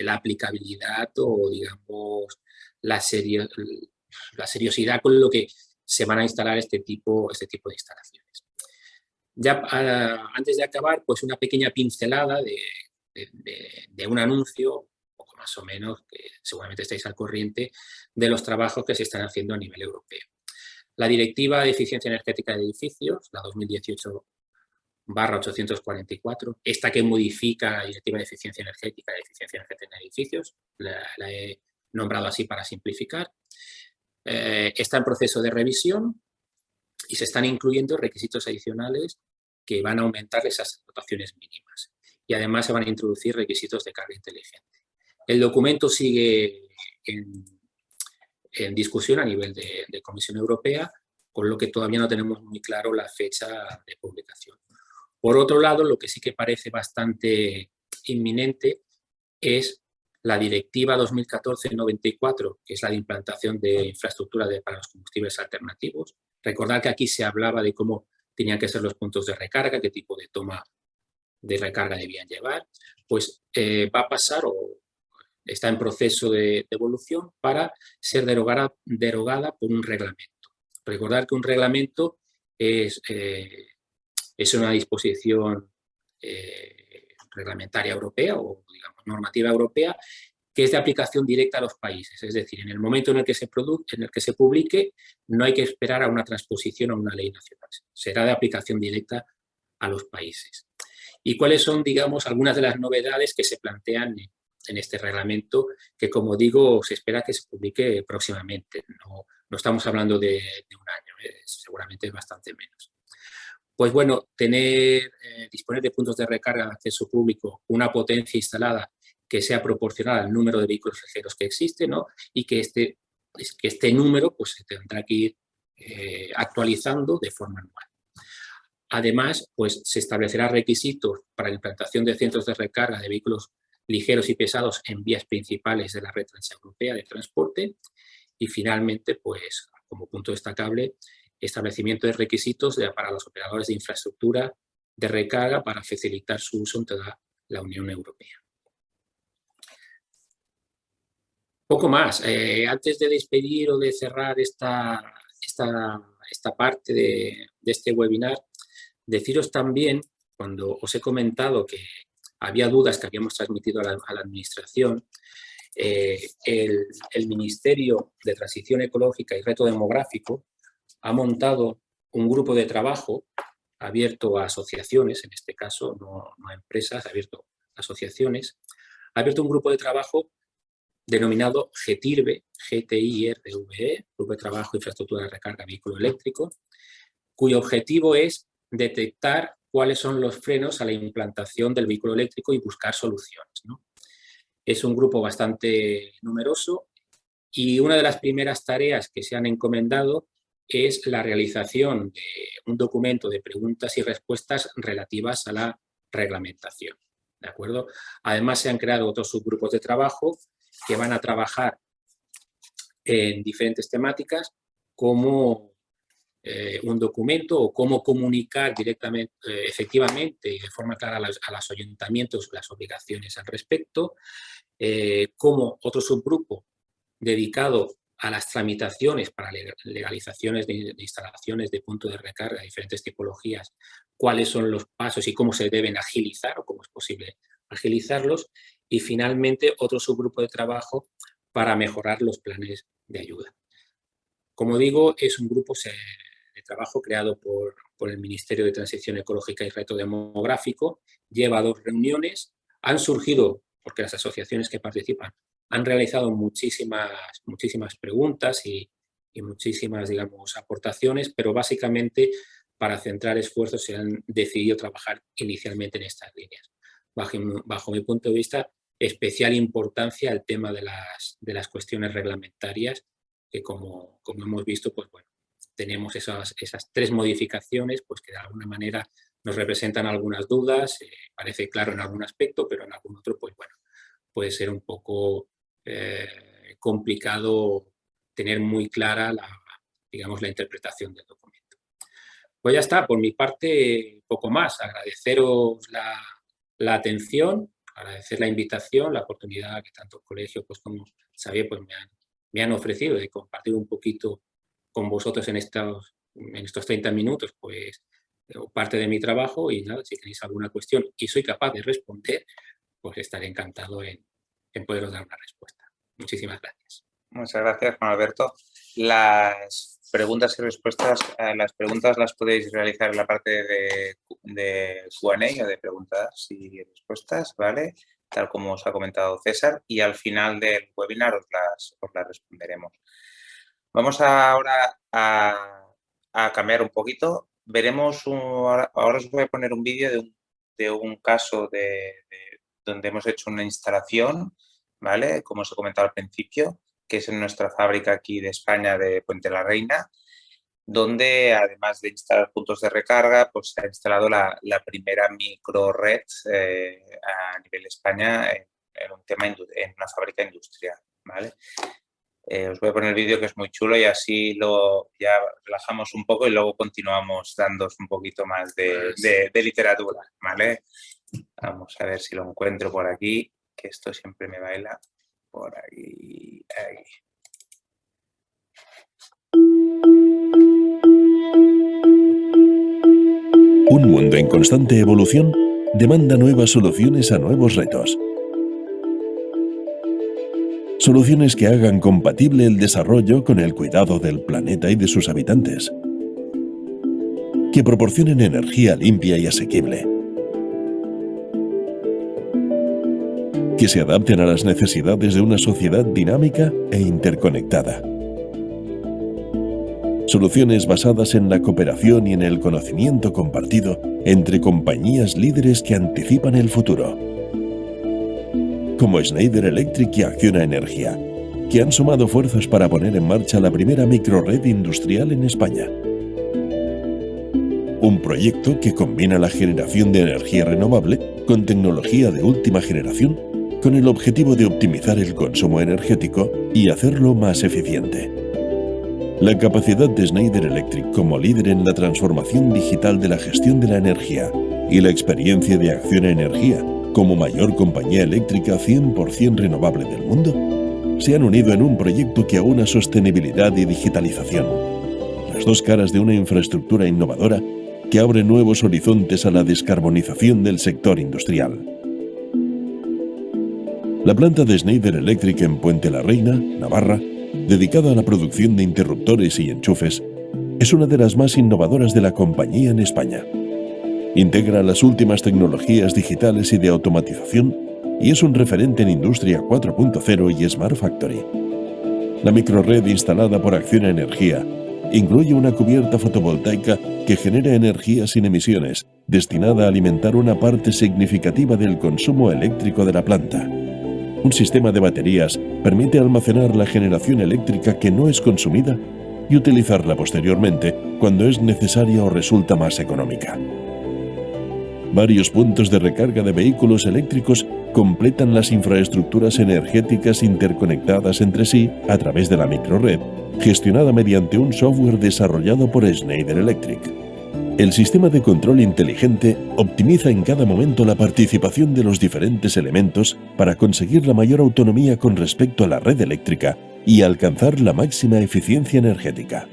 la aplicabilidad o, digamos, la seriosidad con lo que se van a instalar este tipo de instalaciones. Ya antes de acabar, pues una pequeña pincelada de un anuncio, poco más o menos, que seguramente estáis al corriente, de los trabajos que se están haciendo a nivel europeo. La Directiva de Eficiencia Energética de Edificios, la 2018/844, esta que modifica la Directiva de Eficiencia Energética en Edificios, la he nombrado así para simplificar, está en proceso de revisión y se están incluyendo requisitos adicionales que van a aumentar esas dotaciones mínimas. Y además se van a introducir requisitos de carga inteligente. El documento sigue en discusión a nivel de Comisión Europea, con lo que todavía no tenemos muy claro la fecha de publicación. Por otro lado, lo que sí que parece bastante inminente es la Directiva 2014/94, que es la de implantación de infraestructura para los combustibles alternativos. Recordad que aquí se hablaba de cómo tenían que ser los puntos de recarga, qué tipo de toma de recarga debían llevar. Pues va a pasar o está en proceso de evolución para ser derogada por un reglamento. Recordad que un reglamento es una disposición reglamentaria europea o, digamos, normativa europea que es de aplicación directa a los países. Es decir, en el momento en el que se publique, no hay que esperar a una transposición a una ley nacional. Será de aplicación directa a los países. ¿Y cuáles son, digamos, algunas de las novedades que se plantean en este reglamento que, como digo, se espera que se publique próximamente? No estamos hablando de un año, seguramente es bastante menos. Pues bueno, disponer de puntos de recarga de acceso público, una potencia instalada que sea proporcional al número de vehículos ligeros que existe, ¿no? Y que este número pues, se tendrá que ir actualizando de forma anual. Además, pues, se establecerán requisitos para la implantación de centros de recarga de vehículos ligeros y pesados en vías principales de la red transeuropea de transporte. Y finalmente, pues, como punto destacable, establecimiento de requisitos para los operadores de infraestructura de recarga para facilitar su uso en toda la Unión Europea. Poco más. Antes de despedir o de cerrar esta parte de este webinar, deciros también, cuando os he comentado que había dudas que habíamos transmitido a la Administración, el Ministerio de Transición Ecológica y Reto Demográfico ha montado un grupo de trabajo abierto a asociaciones, en este caso no a empresas, abierto a asociaciones, ha abierto un grupo de trabajo denominado GTIRVE, GTIRVE, Grupo de Trabajo Infraestructura de Recarga Vehículo Eléctrico, cuyo objetivo es detectar cuáles son los frenos a la implantación del vehículo eléctrico y buscar soluciones, ¿no? Es un grupo bastante numeroso y una de las primeras tareas que se han encomendado es la realización de un documento de preguntas y respuestas relativas a la reglamentación, ¿de acuerdo? Además, se han creado otros subgrupos de trabajo que van a trabajar en diferentes temáticas como un documento o cómo comunicar directamente, efectivamente y de forma clara a los ayuntamientos las obligaciones al respecto, como otro subgrupo dedicado a las tramitaciones para legalizaciones de instalaciones de punto de recarga de diferentes tipologías, cuáles son los pasos y cómo se deben agilizar o cómo es posible agilizarlos, y finalmente otro subgrupo de trabajo para mejorar los planes de ayuda. Como digo, es un grupo de trabajo creado por el Ministerio de Transición Ecológica y Reto Demográfico, lleva 2 reuniones, han surgido, porque las asociaciones que participan han realizado muchísimas preguntas y muchísimas, digamos, aportaciones, pero básicamente para centrar esfuerzos se han decidido trabajar inicialmente en estas líneas. Bajo mi punto de vista, especial importancia el tema de las cuestiones reglamentarias, que como hemos visto, pues bueno, tenemos esas 3 modificaciones, pues que de alguna manera nos representan algunas dudas, parece claro en algún aspecto, pero en algún otro, pues bueno, puede ser un poco complicado tener muy clara digamos, la interpretación del documento. Pues ya está, por mi parte, poco más. Agradeceros la atención, agradecer la invitación, la oportunidad que tanto el colegio pues, como Xavier pues, me han ofrecido de compartir un poquito con vosotros en estos 30 minutos pues, parte de mi trabajo. Y nada, si tenéis alguna cuestión y soy capaz de responder, pues estaré encantado en poderos dar una respuesta. Muchísimas gracias.
Muchas gracias, Juan Alberto. Las preguntas y respuestas, las podéis realizar en la parte de Q&A o de preguntas y respuestas, ¿vale? Tal como os ha comentado César, y al final del webinar os las responderemos. Vamos ahora a cambiar un poquito. Veremos, ahora os voy a poner un vídeo de un caso donde hemos hecho una instalación, ¿vale? Como os he comentado al principio, que es en nuestra fábrica aquí de España, de Puente la Reina, donde además de instalar puntos de recarga, pues se ha instalado la primera microred a nivel España en un tema, en una fábrica industrial, ¿vale? Os voy a poner el vídeo, que es muy chulo, y así ya relajamos un poco y luego continuamos dándoos un poquito más de literatura, ¿vale? Vamos a ver si lo encuentro por aquí, que esto siempre me baila. Por ahí.
Un mundo en constante evolución demanda nuevas soluciones a nuevos retos. Soluciones que hagan compatible el desarrollo con el cuidado del planeta y de sus habitantes. Que proporcionen energía limpia y asequible. Que se adapten a las necesidades de una sociedad dinámica e interconectada. Soluciones basadas en la cooperación y en el conocimiento compartido entre compañías líderes que anticipan el futuro, como Schneider Electric y Acciona Energía, que han sumado fuerzas para poner en marcha la primera microred industrial en España. Un proyecto que combina la generación de energía renovable con tecnología de última generación, con el objetivo de optimizar el consumo energético y hacerlo más eficiente. La capacidad de Schneider Electric como líder en la transformación digital de la gestión de la energía y la experiencia de Acciona Energía como mayor compañía eléctrica 100% renovable del mundo se han unido en un proyecto que aúna sostenibilidad y digitalización, las dos caras de una infraestructura innovadora que abre nuevos horizontes a la descarbonización del sector industrial. La planta de Schneider Electric en Puente la Reina, Navarra, dedicada a la producción de interruptores y enchufes, es una de las más innovadoras de la compañía en España. Integra las últimas tecnologías digitales y de automatización y es un referente en Industria 4.0 y Smart Factory. La microred instalada por Acciona Energía incluye una cubierta fotovoltaica que genera energía sin emisiones, destinada a alimentar una parte significativa del consumo eléctrico de la planta. Un sistema de baterías permite almacenar la generación eléctrica que no es consumida y utilizarla posteriormente cuando es necesaria o resulta más económica. Varios puntos de recarga de vehículos eléctricos completan las infraestructuras energéticas interconectadas entre sí a través de la microred, gestionada mediante un software desarrollado por Schneider Electric. El sistema de control inteligente optimiza en cada momento la participación de los diferentes elementos para conseguir la mayor autonomía con respecto a la red eléctrica y alcanzar la máxima eficiencia energética.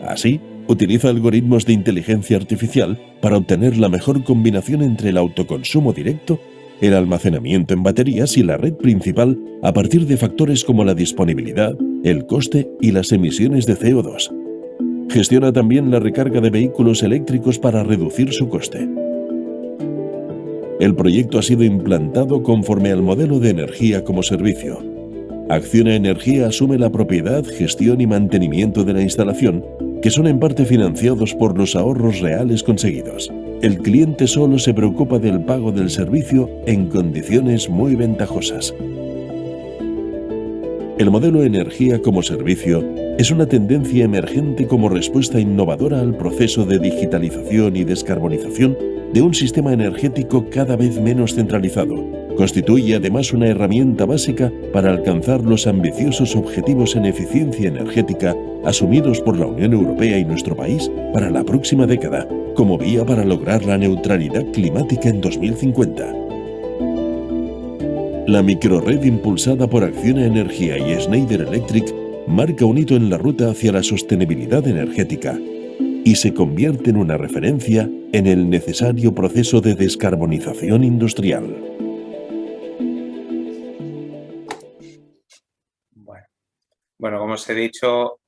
Así, utiliza algoritmos de inteligencia artificial para obtener la mejor combinación entre el autoconsumo directo, el almacenamiento en baterías y la red principal a partir de factores como la disponibilidad, el coste y las emisiones de CO2. Gestiona también la recarga de vehículos eléctricos para reducir su coste. El proyecto ha sido implantado conforme al modelo de energía como servicio. Acciona Energía asume la propiedad, gestión y mantenimiento de la instalación, que son en parte financiados por los ahorros reales conseguidos. El cliente solo se preocupa del pago del servicio en condiciones muy ventajosas. El modelo energía como servicio es una tendencia emergente como respuesta innovadora al proceso de digitalización y descarbonización de un sistema energético cada vez menos centralizado. Constituye además una herramienta básica para alcanzar los ambiciosos objetivos en eficiencia energética asumidos por la Unión Europea y nuestro país para la próxima década, como vía para lograr la neutralidad climática en 2050. La microred impulsada por Acciona Energía y Schneider Electric marca un hito en la ruta hacia la sostenibilidad energética y se convierte en una referencia en el necesario proceso de descarbonización industrial.
Bueno, como os he dicho,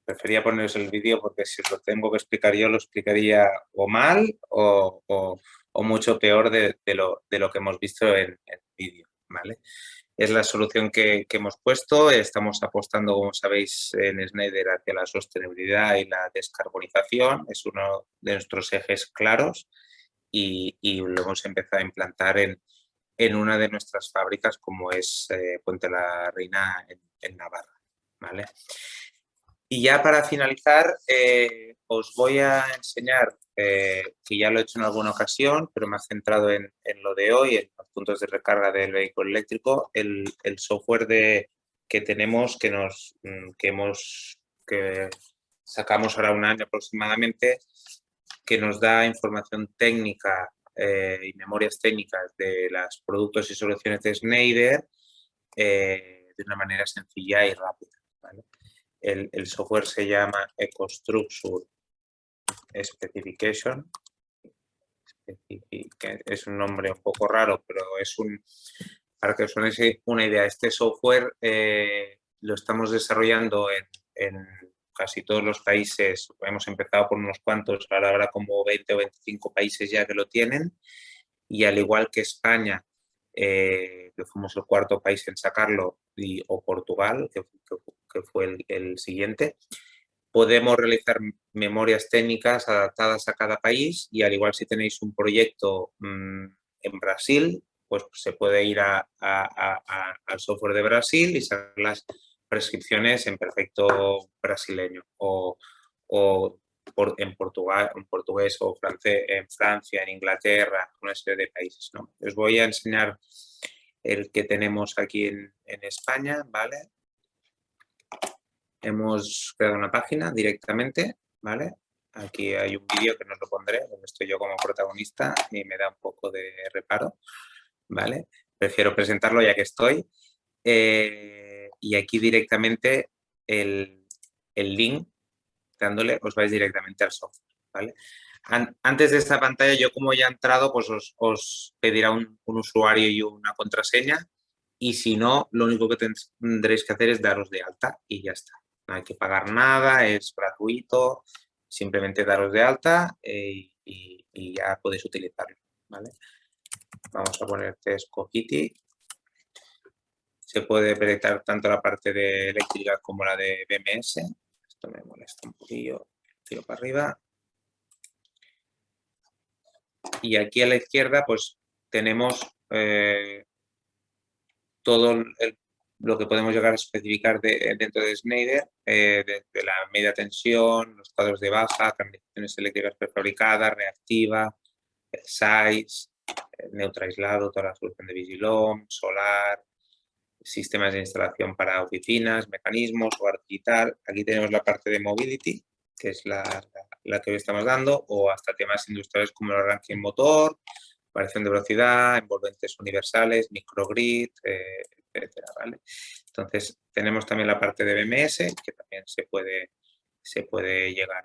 prefería poneros el vídeo porque si os lo tengo que explicar yo, lo explicaría o mal o mucho peor de lo que hemos visto en el vídeo, ¿vale? Es la solución que hemos puesto. Estamos apostando, como sabéis, en Schneider hacia la sostenibilidad y la descarbonización. Es uno de nuestros ejes claros y lo hemos empezado a implantar en una de nuestras fábricas, como es Puente la Reina en Navarra, ¿vale? Y ya para finalizar, os voy a enseñar, que ya lo he hecho en alguna ocasión, pero me he centrado en lo de hoy, en los puntos de recarga del vehículo eléctrico, el software que tenemos, que sacamos ahora un año aproximadamente, que nos da información técnica y memorias técnicas de los productos y soluciones de Schneider de una manera sencilla y rápida, ¿vale? El software se llama EcoStruxure Specification. Es un nombre un poco raro, pero para que os hagáis una idea, este software lo estamos desarrollando en casi todos los países. Hemos empezado por unos cuantos, ahora habrá como 20 o 25 países ya que lo tienen. Y al igual que España, que fuimos el cuarto país en sacarlo, o Portugal, que fue el siguiente, podemos realizar memorias técnicas adaptadas a cada país y al igual si tenéis un proyecto en Brasil, pues se puede ir al software de Brasil y sacar las prescripciones en perfecto brasileño o en portugués o francés, en Francia, en Inglaterra, una serie de países, ¿no? Os voy a enseñar el que tenemos aquí en España, ¿vale? Hemos creado una página directamente, ¿vale? Aquí hay un vídeo que no os lo pondré, donde estoy yo como protagonista y me da un poco de reparo, ¿vale? Prefiero presentarlo ya que estoy. Y aquí directamente el link, dándole, os vais directamente al software, ¿vale? Antes de esta pantalla, yo como ya he entrado, pues os pedirá un usuario y una contraseña y si no, lo único que tendréis que hacer es daros de alta y ya está. No hay que pagar nada, es gratuito, simplemente daros de alta y ya podéis utilizarlo, ¿vale? Vamos a poner Tescojiti. Se puede proyectar tanto la parte de eléctrica como la de BMS. Esto me molesta un poquillo, tiro para arriba. Y aquí a la izquierda pues tenemos todo lo que podemos llegar a especificar dentro de Schneider, de la media tensión, los cuadros de baja, canalizaciones eléctricas prefabricadas, reactiva, el size, el neutro aislado, toda la solución de Vigilom, solar, sistemas de instalación para oficinas, mecanismos, hogar digital. Aquí tenemos la parte de mobility, que es la que hoy estamos dando, o hasta temas industriales como el arranque en motor, variación de velocidad, envolventes universales, microgrid, etcétera, ¿vale? Entonces, tenemos también la parte de BMS, que también se puede llegar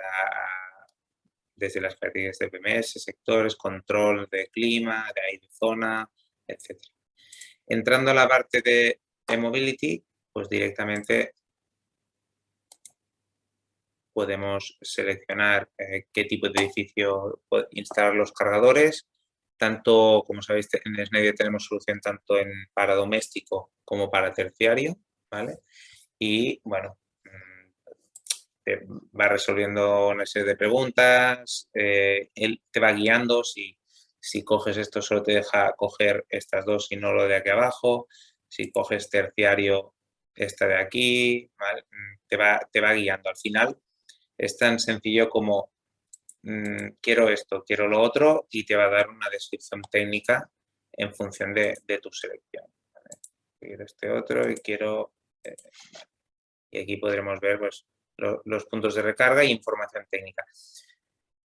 desde las características de BMS, sectores, control de clima, de aire, zona, etcétera. Entrando a la parte de mobility, pues directamente podemos seleccionar qué tipo de edificio instalar los cargadores. Tanto, como sabéis, en Schneider tenemos solución tanto para doméstico como para terciario, ¿vale? Y, bueno, va resolviendo una serie de preguntas, él te va guiando, si coges esto solo te deja coger estas dos y no lo de aquí abajo, si coges terciario esta de aquí, ¿vale? te va guiando. Al final es tan sencillo como quiero esto, quiero lo otro y te va a dar una descripción técnica en función de tu selección, ¿vale? Quiero este otro y quiero... y aquí podremos ver pues, los puntos de recarga y información técnica.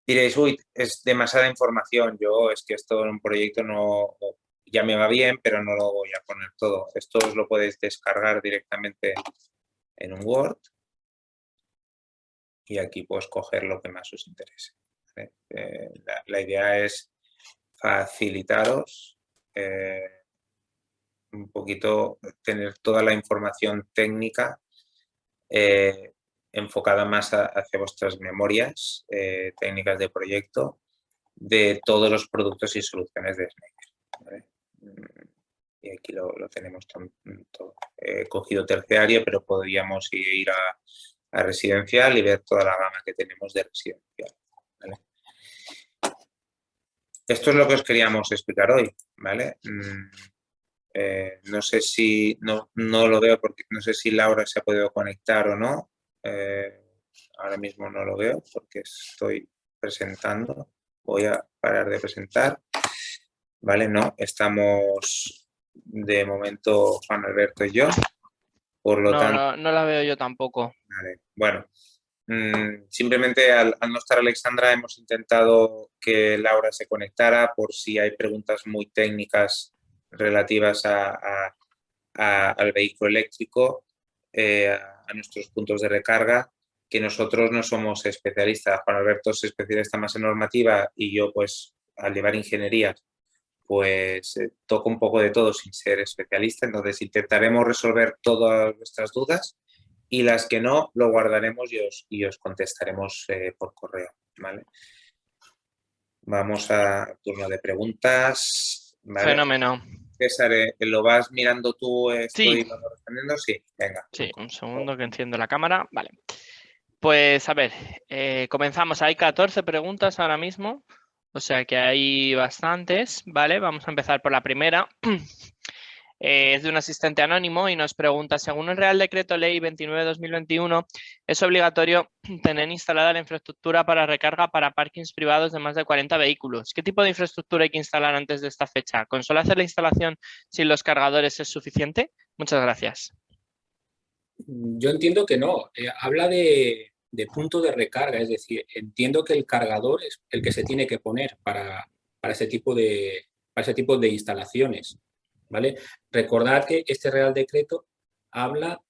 Diréis, uy, es demasiada información, es que esto en un proyecto no... ya me va bien, pero no lo voy a poner todo. Esto os lo podéis descargar directamente en un Word y aquí pues coger lo que más os interese, ¿vale? La idea es facilitaros un poquito, tener toda la información técnica enfocada más hacia vuestras memorias técnicas de proyecto de todos los productos y soluciones de Snaker, ¿vale? Y aquí lo tenemos todo. He cogido terciario, pero podríamos ir a residencial y ver toda la gama que tenemos de residencial, ¿vale? Esto es lo que os queríamos explicar hoy, ¿vale? No sé si, no lo veo porque no sé si Laura se ha podido conectar o no. Ahora mismo no lo veo porque estoy presentando. Voy a parar de presentar. Vale, no, estamos de momento Juan Alberto y yo. Por lo tanto,
no la veo yo tampoco.
vale, bueno, simplemente al no estar Alexandra hemos intentado que Laura se conectara por si hay preguntas muy técnicas relativas al vehículo eléctrico, a nuestros puntos de recarga, que nosotros no somos especialistas. Juan Alberto es especialista más en normativa y yo, pues, al llevar ingeniería, pues toco un poco de todo sin ser especialista. Entonces intentaremos resolver todas vuestras dudas y las que no, lo guardaremos y os contestaremos por correo, ¿vale? Vamos a turno de preguntas, ¿vale?
Fenómeno.
César, ¿lo vas mirando tú esto
Sí.
y vamos respondiendo? Sí, venga.
Sí, un segundo que enciendo la cámara. Vale. Pues a ver, comenzamos. Hay 14 preguntas ahora mismo, o sea que hay bastantes, ¿vale? Vamos a empezar por la primera. Es de un asistente anónimo y nos pregunta, según el Real Decreto Ley 29/2021, es obligatorio tener instalada la infraestructura para recarga para parkings privados de más de 40 vehículos. ¿Qué tipo de infraestructura hay que instalar antes de esta fecha? ¿Con solo hacer la instalación sin los cargadores es suficiente? Muchas gracias.
Yo entiendo que no. Habla de punto de recarga, es decir, entiendo que el cargador es el que se tiene que poner para ese tipo de instalaciones, ¿vale? Recordad que este Real Decreto habla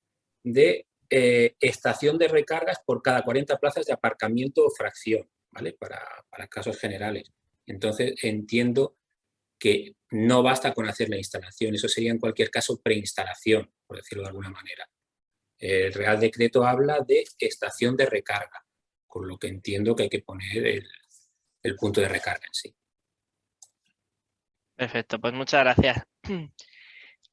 de estación de recargas por cada 40 plazas de aparcamiento o fracción, ¿vale? Para casos generales. Entonces, entiendo que no basta con hacer la instalación, eso sería en cualquier caso preinstalación, por decirlo de alguna manera. El Real Decreto habla de estación de recarga, con lo que entiendo que hay que poner el punto de recarga en sí.
Perfecto, pues muchas gracias.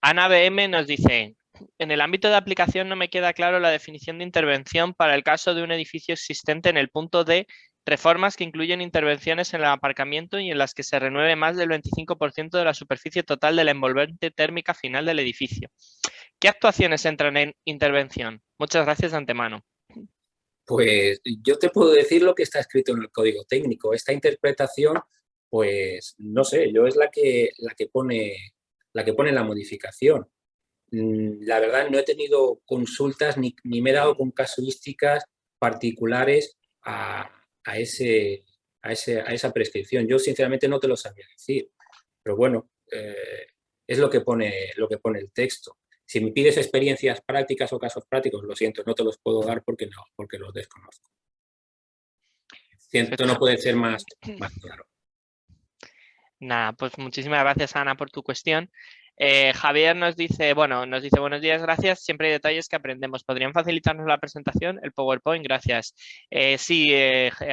Ana BM nos dice, en el ámbito de aplicación no me queda claro la definición de intervención para el caso de un edificio existente en el punto de reformas que incluyen intervenciones en el aparcamiento y en las que se renueve más del 25% de la superficie total de la envolvente térmica final del edificio. ¿Qué actuaciones entran en intervención? Muchas gracias de antemano.
Pues yo te puedo decir lo que está escrito en el código técnico. Esta interpretación, pues no sé, yo es la que pone la modificación. La verdad no he tenido consultas ni me he dado con casuísticas particulares a esa prescripción. Yo sinceramente no te lo sabría decir, pero bueno, es lo que pone el texto. Si me pides experiencias prácticas o casos prácticos, lo siento, no te los puedo dar porque los desconozco. Siento no puede ser más claro.
Nada, pues muchísimas gracias, Ana, por tu cuestión. Javier nos dice, buenos días, gracias. Siempre hay detalles que aprendemos. ¿Podrían facilitarnos la presentación, el PowerPoint? Gracias. Sí,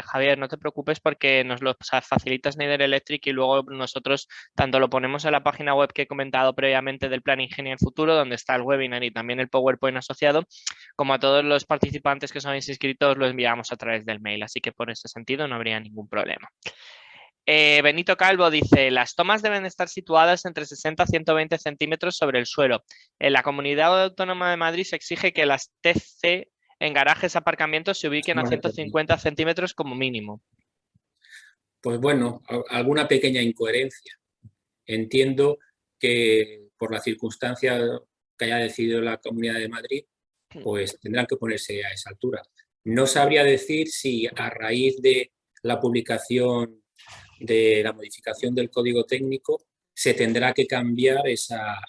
Javier, no te preocupes porque nos lo facilita Schneider Electric y luego nosotros tanto lo ponemos en la página web que he comentado previamente del Plan Ingeniería Futuro, donde está el webinar y también el PowerPoint asociado, como a todos los participantes que os habéis inscrito, lo enviamos a través del mail. Así que por ese sentido no habría ningún problema. Benito Calvo dice, las tomas deben estar situadas entre 60 y 120 centímetros sobre el suelo. En la Comunidad Autónoma de Madrid se exige que las TC en garajes aparcamientos se ubiquen a 150 centímetros como mínimo. Pues bueno, alguna pequeña incoherencia. Entiendo que por la circunstancia que haya decidido la Comunidad de Madrid, pues tendrán que ponerse a esa altura. No sabría decir si a raíz de la publicación de la modificación del código técnico
se tendrá que cambiar esa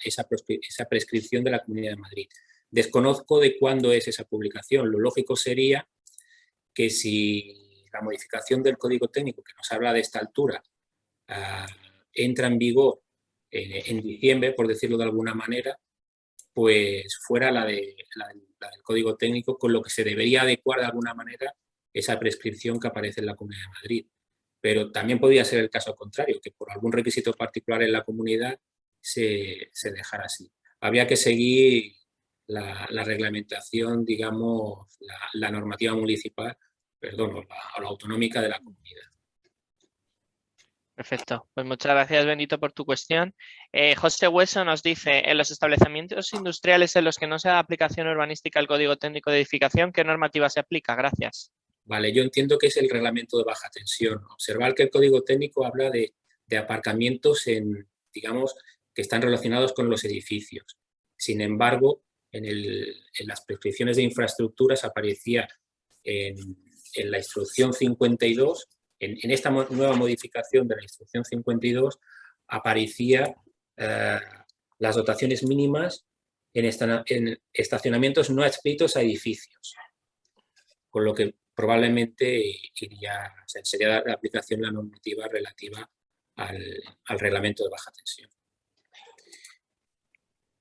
prescripción de la Comunidad de Madrid. Desconozco de cuándo es esa publicación. Lo lógico sería que si la modificación del Código Técnico que nos habla de esta altura entra en vigor en diciembre, por decirlo de alguna manera, pues fuera la del Código Técnico, con lo que se debería adecuar de alguna manera esa prescripción que aparece en la Comunidad de Madrid. Pero también podría ser el caso contrario, que por algún requisito particular en la comunidad se dejara así. Habría que seguir la reglamentación, digamos, la normativa municipal, perdón, o la autonómica de la comunidad.
Perfecto. Pues muchas gracias, Benito, por tu cuestión. José Hueso nos dice, en los establecimientos industriales en los que no se da aplicación urbanística al Código Técnico de Edificación, ¿qué normativa se aplica? Gracias.
Vale, yo entiendo que es el reglamento de baja tensión. Observar que el Código Técnico habla de aparcamientos digamos, que están relacionados con los edificios. Sin embargo, en las prescripciones de infraestructuras aparecía en la instrucción 52, en esta nueva modificación de la instrucción 52, aparecía las dotaciones mínimas en estacionamientos no adscritos a edificios. Con lo que probablemente sería de aplicación la normativa relativa al reglamento de baja tensión.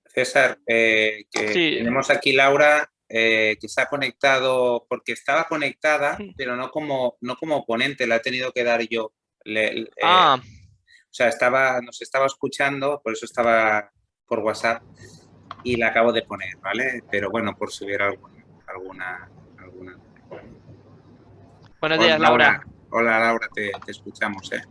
César,
Sí.
tenemos aquí Laura, que se ha conectado, porque estaba conectada, pero no como ponente, la he tenido que dar yo. O sea, nos estaba escuchando, por eso estaba por WhatsApp y la acabo de poner, ¿vale? Pero bueno, por si hubiera alguna...
Buenos días, Laura.
Hola, Laura, te escuchamos, ¿eh?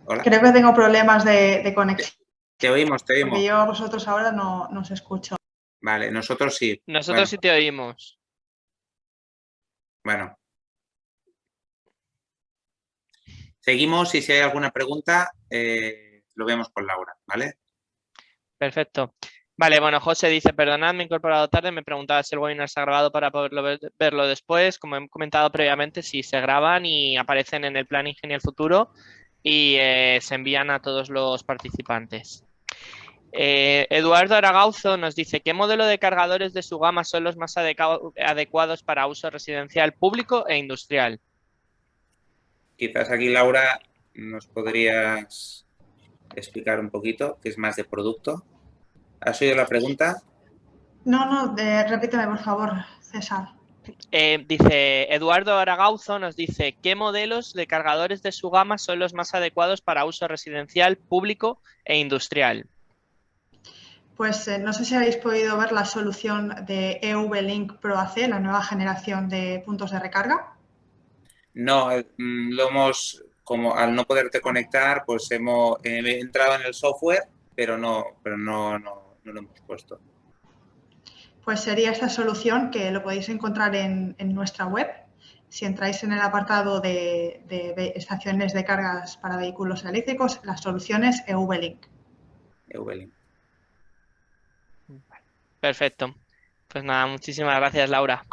Hola.
Creo que tengo problemas de conexión.
Te oímos.
Porque yo a vosotros ahora no os escucho.
Vale, nosotros sí.
Nosotros sí te oímos.
Bueno. Seguimos y si hay alguna pregunta, lo vemos con Laura, ¿vale?
Perfecto. Vale, bueno, José dice, perdonad, me he incorporado tarde, me preguntaba si el webinar se ha grabado para poderlo verlo después. Como he comentado previamente, sí, se graban y aparecen en el plan Ingeniel Futuro y se envían a todos los participantes. Eduardo Aragauzo nos dice, ¿qué modelo de cargadores de su gama son los más adecuados para uso residencial, público e industrial?
Quizás aquí, Laura, nos podrías explicar un poquito, que es más de producto. ¿Has oído la pregunta?
No, repíteme, por favor, César.
Dice Eduardo Aragauzo, nos dice, ¿qué modelos de cargadores de su gama son los más adecuados para uso residencial, público e industrial?
Pues no sé si habéis podido ver la solución de EV-Link Pro AC, la nueva generación de puntos de recarga.
No, como al no poderte conectar, pues he entrado en el software, pero no lo hemos puesto.
Pues sería esta solución que lo podéis encontrar en nuestra web. Si entráis en el apartado de estaciones de cargas para vehículos eléctricos, la solución es EV-Link.
EV-Link.
Perfecto. Pues nada, muchísimas gracias, Laura.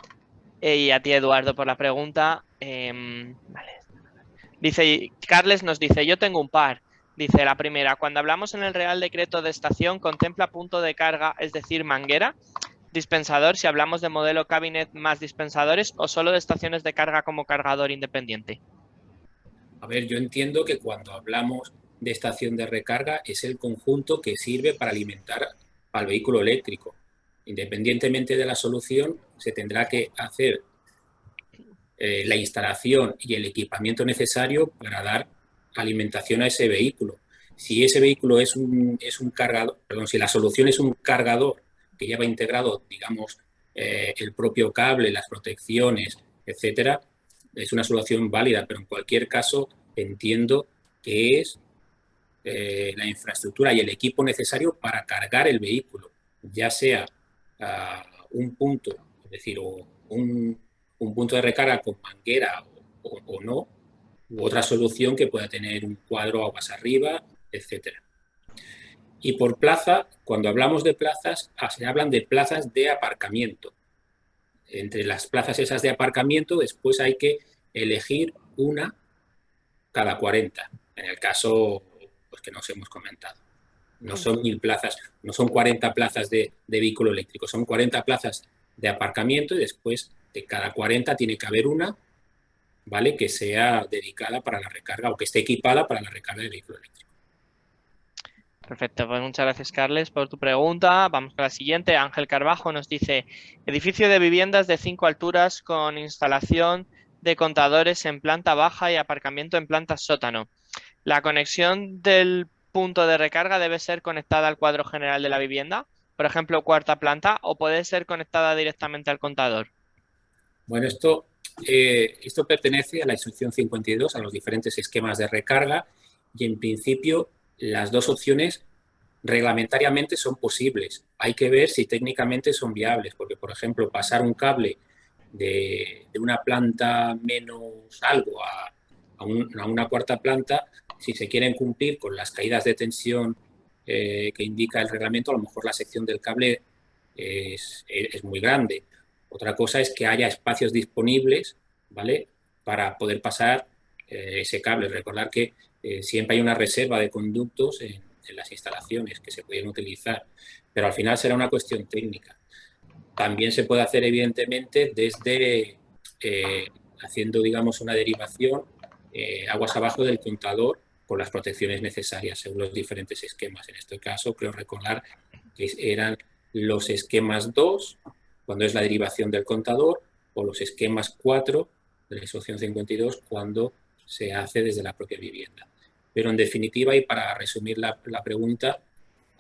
Y a ti, Eduardo, por la pregunta. Vale. Dice, Carles nos dice, yo tengo un par. Dice, la primera, cuando hablamos en el Real Decreto de estación, ¿contempla punto de carga, es decir, manguera? Dispensador, si hablamos de modelo cabinet más dispensadores, o solo de estaciones de carga como cargador independiente.
A ver, yo entiendo que cuando hablamos de estación de recarga es el conjunto que sirve para alimentar al vehículo eléctrico. Independientemente de la solución, se tendrá que hacer la instalación y el equipamiento necesario para dar alimentación a ese vehículo. Si ese vehículo es un cargador, perdón, si la solución es un cargador que lleva integrado, digamos, el propio cable, las protecciones, etcétera, es una solución válida, pero en cualquier caso entiendo que es la infraestructura y el equipo necesario para cargar el vehículo, ya sea un punto, es decir, un punto de recarga con manguera o no, u otra solución que pueda tener un cuadro aguas arriba, etcétera. Y por plaza, cuando hablamos de plazas, se hablan de plazas de aparcamiento. Entre las plazas esas de aparcamiento, después hay que elegir una cada 40, en el caso pues, que nos hemos comentado. No son 1000 plazas, no son 40 plazas de vehículo eléctrico, son 40 plazas de aparcamiento y después de cada 40 tiene que haber una, ¿vale?, que sea dedicada para la recarga o que esté equipada para la recarga de vehículo eléctrico.
Perfecto, pues muchas gracias, Carles, por tu pregunta. Vamos con la siguiente. Ángel Carbajo nos dice, edificio de viviendas de 5 alturas con instalación de contadores en planta baja y aparcamiento en planta sótano. ¿La conexión del punto de recarga debe ser conectada al cuadro general de la vivienda? Por ejemplo, cuarta planta, o puede ser conectada directamente al contador.
Bueno, esto pertenece a la instrucción 52, a los diferentes esquemas de recarga, y en principio las dos opciones reglamentariamente son posibles. Hay que ver si técnicamente son viables, porque, por ejemplo, pasar un cable de una planta menos algo a una cuarta planta, si se quieren cumplir con las caídas de tensión que indica el reglamento, a lo mejor la sección del cable es muy grande. Otra cosa es que haya espacios disponibles, ¿vale?, para poder pasar ese cable. Recordar que siempre hay una reserva de conductos en las instalaciones que se pueden utilizar, pero al final será una cuestión técnica. También se puede hacer, evidentemente, desde haciendo, digamos, una derivación aguas abajo del contador con las protecciones necesarias según los diferentes esquemas. En este caso, creo recordar que eran los esquemas 2, cuando es la derivación del contador, o los esquemas 4 de la instrucción 52, cuando se hace desde la propia vivienda. Pero en definitiva, y para resumir la pregunta,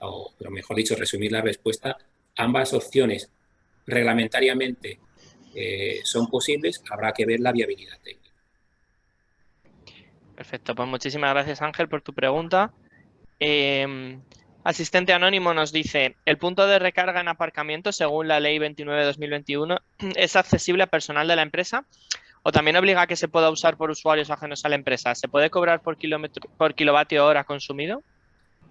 o pero mejor dicho, resumir la respuesta, ambas opciones reglamentariamente son posibles, habrá que ver la viabilidad técnica.
Perfecto, pues muchísimas gracias, Ángel, por tu pregunta. Asistente Anónimo nos dice, el punto de recarga en aparcamiento, según la Ley 29/2021, ¿es accesible a personal de la empresa o también obliga a que se pueda usar por usuarios ajenos a la empresa? ¿Se puede cobrar por kilovatio hora consumido?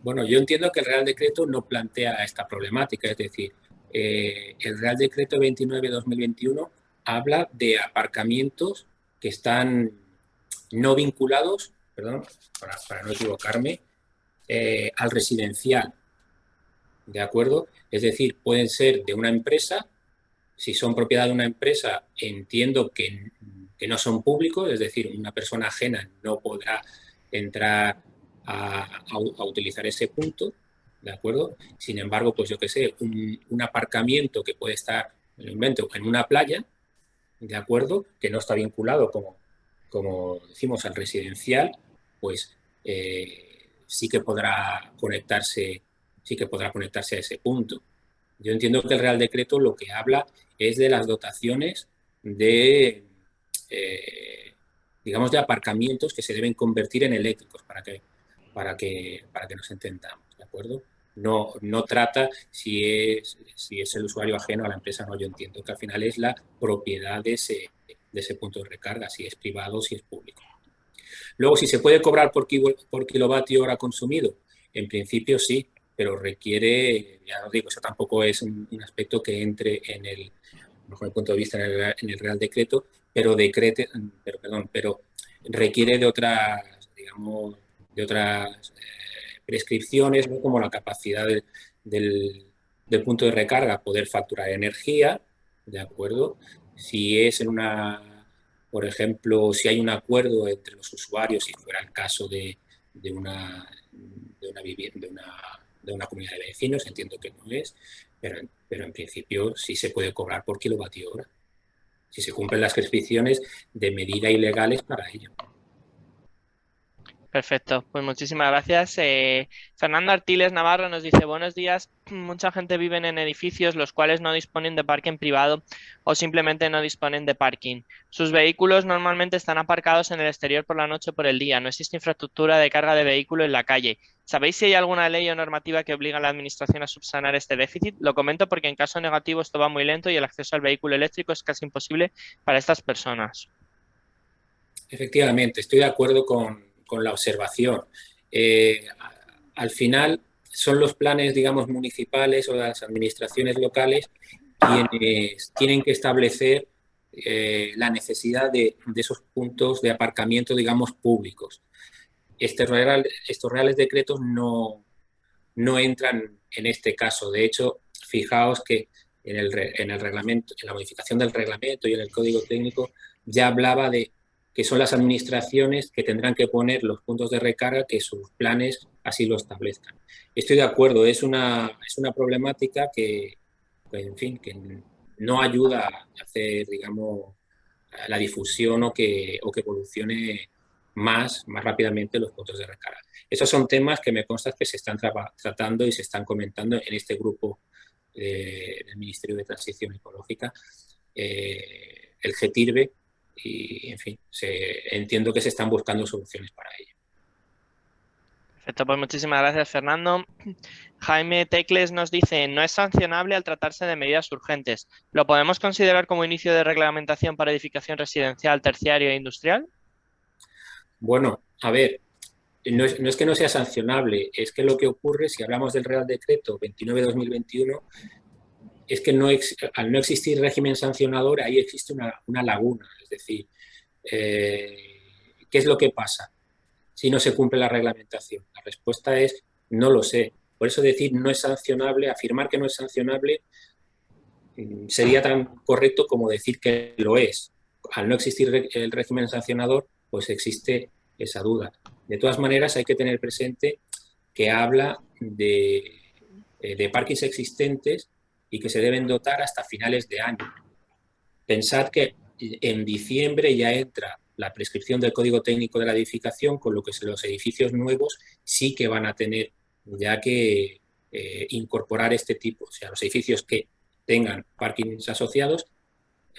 Bueno, yo entiendo que el Real Decreto no plantea esta problemática, es decir, el Real Decreto 29/2021 habla de aparcamientos que están no vinculados, perdón, para no equivocarme, al residencial, ¿de acuerdo? Es decir, pueden ser de una empresa. Si son propiedad de una empresa, entiendo que no son públicos, es decir, una persona ajena no podrá entrar a utilizar ese punto, ¿de acuerdo? Sin embargo, pues yo qué sé, un aparcamiento que puede estar, me lo invento, en una playa, ¿de acuerdo?, que no está vinculado, como decimos, al residencial, pues sí que podrá conectarse a ese punto. Yo entiendo que el Real Decreto lo que habla es de las dotaciones de, digamos, de aparcamientos que se deben convertir en eléctricos para que nos entendamos, ¿de acuerdo? No trata si es el usuario ajeno a la empresa, no. Yo entiendo que al final es la propiedad de ese punto de recarga, si es privado o si es público. Luego, si se puede cobrar por kilovatio hora consumido, en principio sí, pero requiere, ya os digo, eso tampoco es un aspecto que entre bajo mi punto de vista, en el Real Decreto, pero requiere de otras, digamos, prescripciones, ¿no?, como la capacidad del punto de recarga, poder facturar energía, ¿de acuerdo? Si es por ejemplo, si hay un acuerdo entre los usuarios, si fuera el caso de una comunidad de vecinos, entiendo que no es, pero en principio sí se puede cobrar por kilovatio hora, si se cumplen las prescripciones de medida y legales para ello.
Perfecto, pues muchísimas gracias. Fernando Artiles Navarro nos dice, buenos días, mucha gente vive en edificios los cuales no disponen de parking privado o simplemente no disponen de parking. Sus vehículos normalmente están aparcados en el exterior por la noche o por el día. No existe infraestructura de carga de vehículo en la calle. ¿Sabéis si hay alguna ley o normativa que obliga a la administración a subsanar este déficit? Lo comento porque en caso negativo esto va muy lento y el acceso al vehículo eléctrico es casi imposible para estas personas.
Efectivamente, estoy de acuerdo con la observación. Al final son los planes, digamos, municipales o las administraciones locales quienes tienen que establecer la necesidad de esos puntos de aparcamiento, digamos, públicos. Estos reales decretos no entran en este caso. De hecho, fijaos que en el reglamento, en la modificación del reglamento y en el código técnico ya hablaba de que son las administraciones que tendrán que poner los puntos de recarga que sus planes así lo establezcan. Estoy de acuerdo, es una problemática que, en fin, que no ayuda a hacer, digamos, la difusión o que evolucione más rápidamente los puntos de recarga. Esos son temas que me consta que se están tratando y se están comentando en este grupo del Ministerio de Transición Ecológica, el GTIRBE, y en fin, entiendo que se están buscando soluciones para ello.
Perfecto, pues muchísimas gracias, Fernando. Jaime Tecles nos dice, no es sancionable al tratarse de medidas urgentes. ¿Lo podemos considerar como inicio de reglamentación para edificación residencial, terciaria e industrial?
Bueno, a ver, no es que no sea sancionable, es que lo que ocurre, si hablamos del Real Decreto 29/2021, es que al no existir régimen sancionador, ahí existe una laguna. Es decir, ¿qué es lo que pasa si no se cumple la reglamentación? La respuesta es no lo sé. Por eso decir no es sancionable, afirmar que no es sancionable, sería tan correcto como decir que lo es. Al no existir el régimen sancionador, pues existe esa duda. De todas maneras, hay que tener presente que habla de parkings existentes y que se deben dotar hasta finales de año. Pensad que en diciembre ya entra la prescripción del Código Técnico de la Edificación, con lo que los edificios nuevos sí que van a tener ya que incorporar este tipo. O sea, los edificios que tengan parkings asociados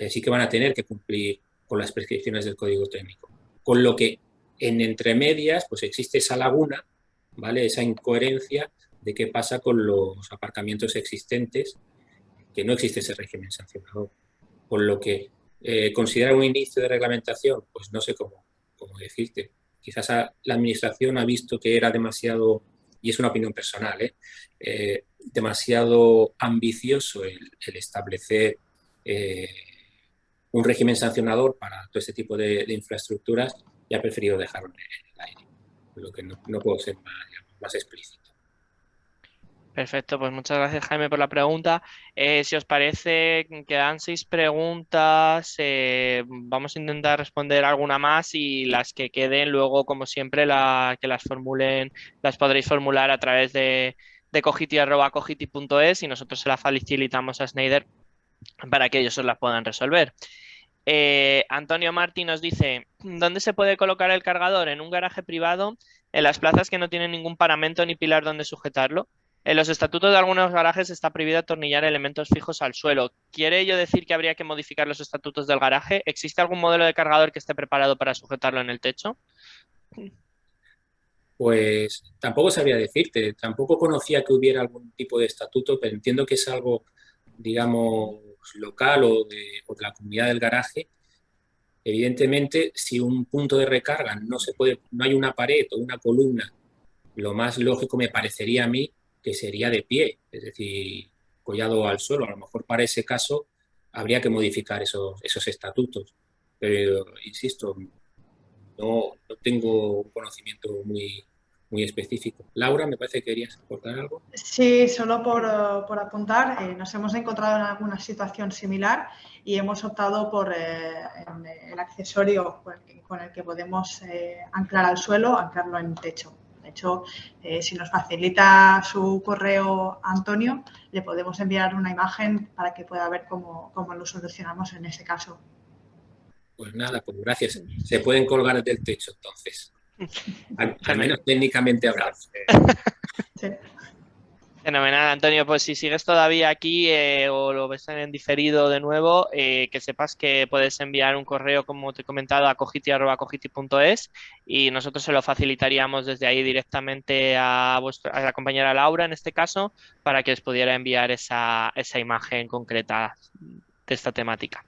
sí que van a tener que cumplir con las prescripciones del Código Técnico. Con lo que en entremedias pues existe esa laguna, ¿vale? Esa incoherencia de qué pasa con los aparcamientos existentes, que no existe ese régimen sancionador. Con lo que considerar un inicio de reglamentación, pues no sé cómo decirte. Quizás la Administración ha visto que era demasiado, y es una opinión personal, demasiado ambicioso el establecer un régimen sancionador para todo este tipo de infraestructuras, y ha preferido dejarlo en el aire. Por lo que no puedo ser más explícito.
Perfecto, pues muchas gracias, Jaime, por la pregunta. Si os parece, quedan 6 preguntas. Vamos a intentar responder alguna más y las que queden luego, como siempre, que las formulen, las podréis formular a través de cogiti@cogiti.es y nosotros se las facilitamos a Schneider para que ellos os las puedan resolver. Antonio Martí nos dice, ¿dónde se puede colocar el cargador? ¿En un garaje privado? ¿En las plazas que no tienen ningún paramento ni pilar donde sujetarlo? En los estatutos de algunos garajes está prohibido atornillar elementos fijos al suelo. ¿Quiere ello decir que habría que modificar los estatutos del garaje? ¿Existe algún modelo de cargador que esté preparado para sujetarlo en el techo?
Pues tampoco sabría decirte, tampoco conocía que hubiera algún tipo de estatuto, pero entiendo que es algo, digamos, local o de la comunidad del garaje. Evidentemente, si un punto de recarga no hay una pared o una columna, lo más lógico me parecería a mí que sería de pie, es decir, collado al suelo. A lo mejor para ese caso habría que modificar esos estatutos, pero insisto, no tengo un conocimiento muy específico. Laura, me parece que querías aportar algo.
Sí, solo por apuntar, nos hemos encontrado en alguna situación similar y hemos optado por el accesorio con el que podemos anclar al suelo, anclarlo en el techo. De hecho, si nos facilita su correo Antonio, le podemos enviar una imagen para que pueda ver cómo lo solucionamos en ese caso.
Pues nada, pues gracias. Se pueden colgar del techo, entonces. Al menos técnicamente hablando.
Sí.
Fenomenal, Antonio. Pues si sigues todavía aquí o lo ves en diferido de nuevo, que sepas que puedes enviar un correo, como te he comentado, a cogiti@cogiti.es y nosotros se lo facilitaríamos desde ahí directamente a la compañera Laura, en este caso, para que os pudiera enviar esa imagen concreta de esta temática.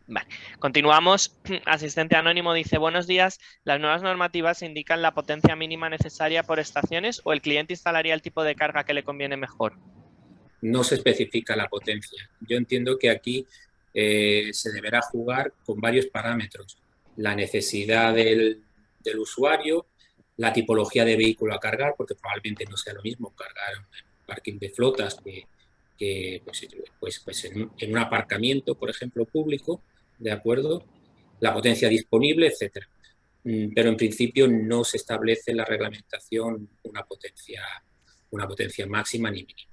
Vale, continuamos. Asistente anónimo dice, buenos días, ¿las nuevas normativas indican la potencia mínima necesaria por estaciones o el cliente instalaría el tipo de carga que le conviene mejor?
No se especifica la potencia. Yo entiendo que aquí se deberá jugar con varios parámetros. La necesidad del usuario, la tipología de vehículo a cargar, porque probablemente no sea lo mismo cargar en un parking de flotas que en un aparcamiento, por ejemplo, público, ¿de acuerdo? La potencia disponible, etcétera. Pero en principio no se establece en la reglamentación una potencia máxima ni mínima.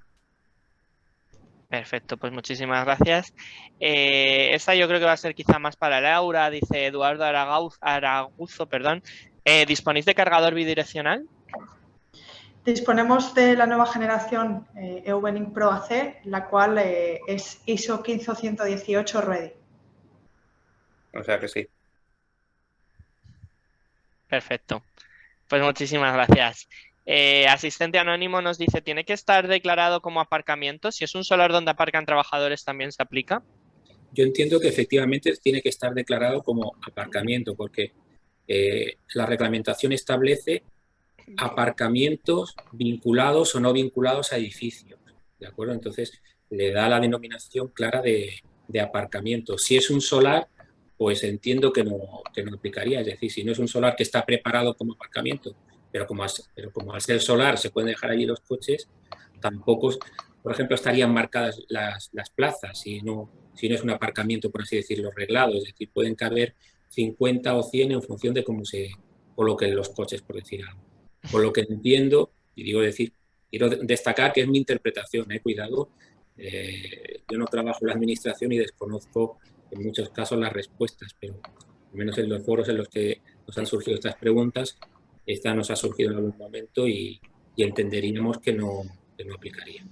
Perfecto, pues muchísimas gracias. Esta yo creo que va a ser quizá más para Laura, dice Eduardo Araguzo, perdón. ¿Disponéis de cargador bidireccional?
Disponemos de la nueva generación EV-Link Pro AC, la cual es ISO 15118 Ready.
O sea que sí.
Perfecto. Pues muchísimas gracias. Asistente anónimo nos dice, ¿tiene que estar declarado como aparcamiento? Si es un solar donde aparcan trabajadores, ¿también se aplica?
Yo entiendo que efectivamente tiene que estar declarado como aparcamiento, porque la reglamentación establece aparcamientos vinculados o no vinculados a edificios, ¿de acuerdo? Entonces, le da la denominación clara de aparcamiento. Si es un solar, pues entiendo que no aplicaría. Es decir, si no es un solar que está preparado como aparcamiento, pero como al ser solar se pueden dejar allí los coches, tampoco, por ejemplo, estarían marcadas las plazas si no es un aparcamiento, por así decirlo, reglado. Es decir, pueden caber 50 o 100 en función de cómo se coloquen los coches, por decir algo. Por lo que entiendo, y quiero destacar que es mi interpretación, cuidado, yo no trabajo en la administración y desconozco en muchos casos las respuestas, pero al menos en los foros en los que nos han surgido estas preguntas, esta nos ha surgido en algún momento y entenderíamos que no aplicaría.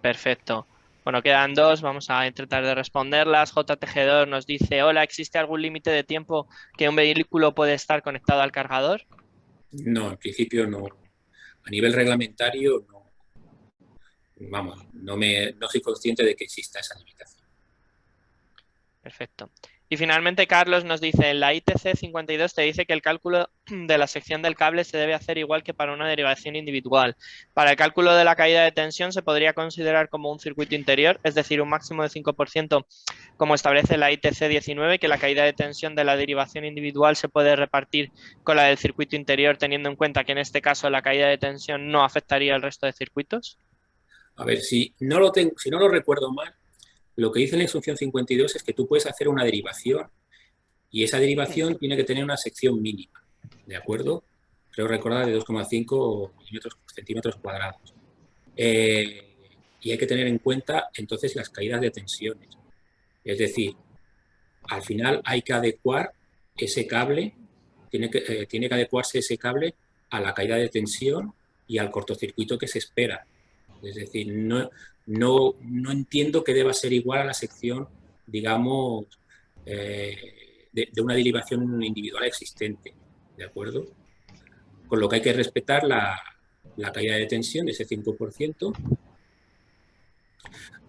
Perfecto. Bueno, quedan dos, vamos a intentar de responderlas. J. Tejedor nos dice, hola, ¿existe algún límite de tiempo que un vehículo puede estar conectado al cargador?
No, en principio no. A nivel reglamentario, no. Vamos, no soy consciente de que exista esa limitación.
Perfecto. Y finalmente Carlos nos dice, en la ITC 52 te dice que el cálculo de la sección del cable se debe hacer igual que para una derivación individual. Para el cálculo de la caída de tensión se podría considerar como un circuito interior, es decir, un máximo de 5%, como establece la ITC 19, que la caída de tensión de la derivación individual se puede repartir con la del circuito interior, teniendo en cuenta que en este caso la caída de tensión no afectaría al resto de circuitos.
A ver, si no lo recuerdo mal, lo que dice la instrucción 52 es que tú puedes hacer una derivación y esa derivación tiene que tener una sección mínima, ¿de acuerdo? Creo recordar de 2,5 centímetros cuadrados. Y hay que tener en cuenta entonces las caídas de tensiones. Es decir, al final hay que adecuar ese cable, tiene que adecuarse ese cable a la caída de tensión y al cortocircuito que se espera. Es decir, no entiendo que deba ser igual a la sección, digamos, de una derivación individual existente, ¿de acuerdo? Con lo que hay que respetar la caída de tensión de ese 5%.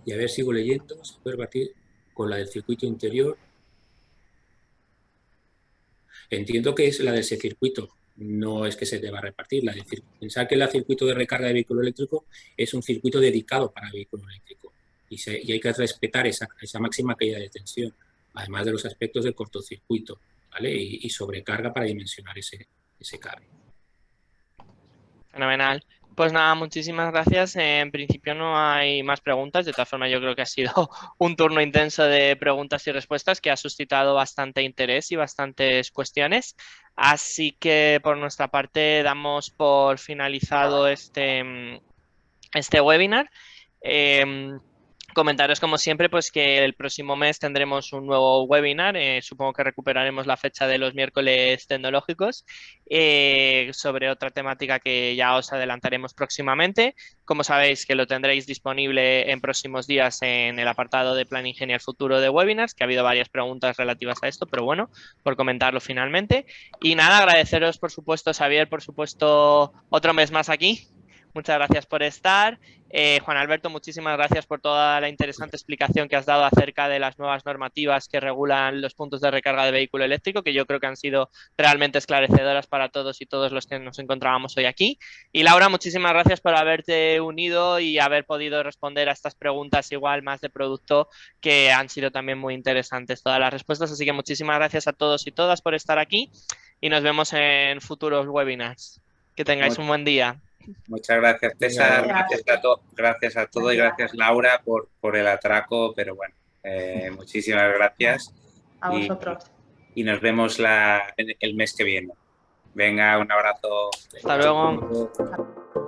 Y a ver, sigo leyendo, se puede batir con la del circuito interior. Entiendo que es la de ese circuito, no es que se deba repartir. Pensar que el circuito de recarga de vehículo eléctrico es un circuito dedicado para vehículo eléctrico y hay que respetar esa máxima caída de tensión, además de los aspectos de cortocircuito, ¿vale? Y sobrecarga para dimensionar ese cable.
Fenomenal. Pues nada, muchísimas gracias. En principio no hay más preguntas. De todas formas, yo creo que ha sido un turno intenso de preguntas y respuestas que ha suscitado bastante interés y bastantes cuestiones. Así que por nuestra parte damos por finalizado este webinar. Comentaros como siempre pues que el próximo mes tendremos un nuevo webinar, supongo que recuperaremos la fecha de los miércoles tecnológicos sobre otra temática que ya os adelantaremos próximamente. Como sabéis que lo tendréis disponible en próximos días en el apartado de Plan Ingeniar Futuro de webinars, que ha habido varias preguntas relativas a esto, pero bueno, por comentarlo finalmente. Y nada, agradeceros por supuesto, Xavier, por supuesto, otro mes más aquí. Muchas gracias por estar. Juan Alberto, muchísimas gracias por toda la interesante explicación que has dado acerca de las nuevas normativas que regulan los puntos de recarga de vehículo eléctrico, que yo creo que han sido realmente esclarecedoras para todos y todos los que nos encontrábamos hoy aquí. Y Laura, muchísimas gracias por haberte unido y haber podido responder a estas preguntas igual más de producto, que han sido también muy interesantes todas las respuestas. Así que muchísimas gracias a todos y todas por estar aquí y nos vemos en futuros webinars. Que tengáis un buen día.
Muchas gracias, César. Gracias a todos y gracias, Laura, por el atraco. Pero bueno, muchísimas gracias.
A vosotros.
Y nos vemos el mes que viene. Venga, un abrazo.
Hasta luego.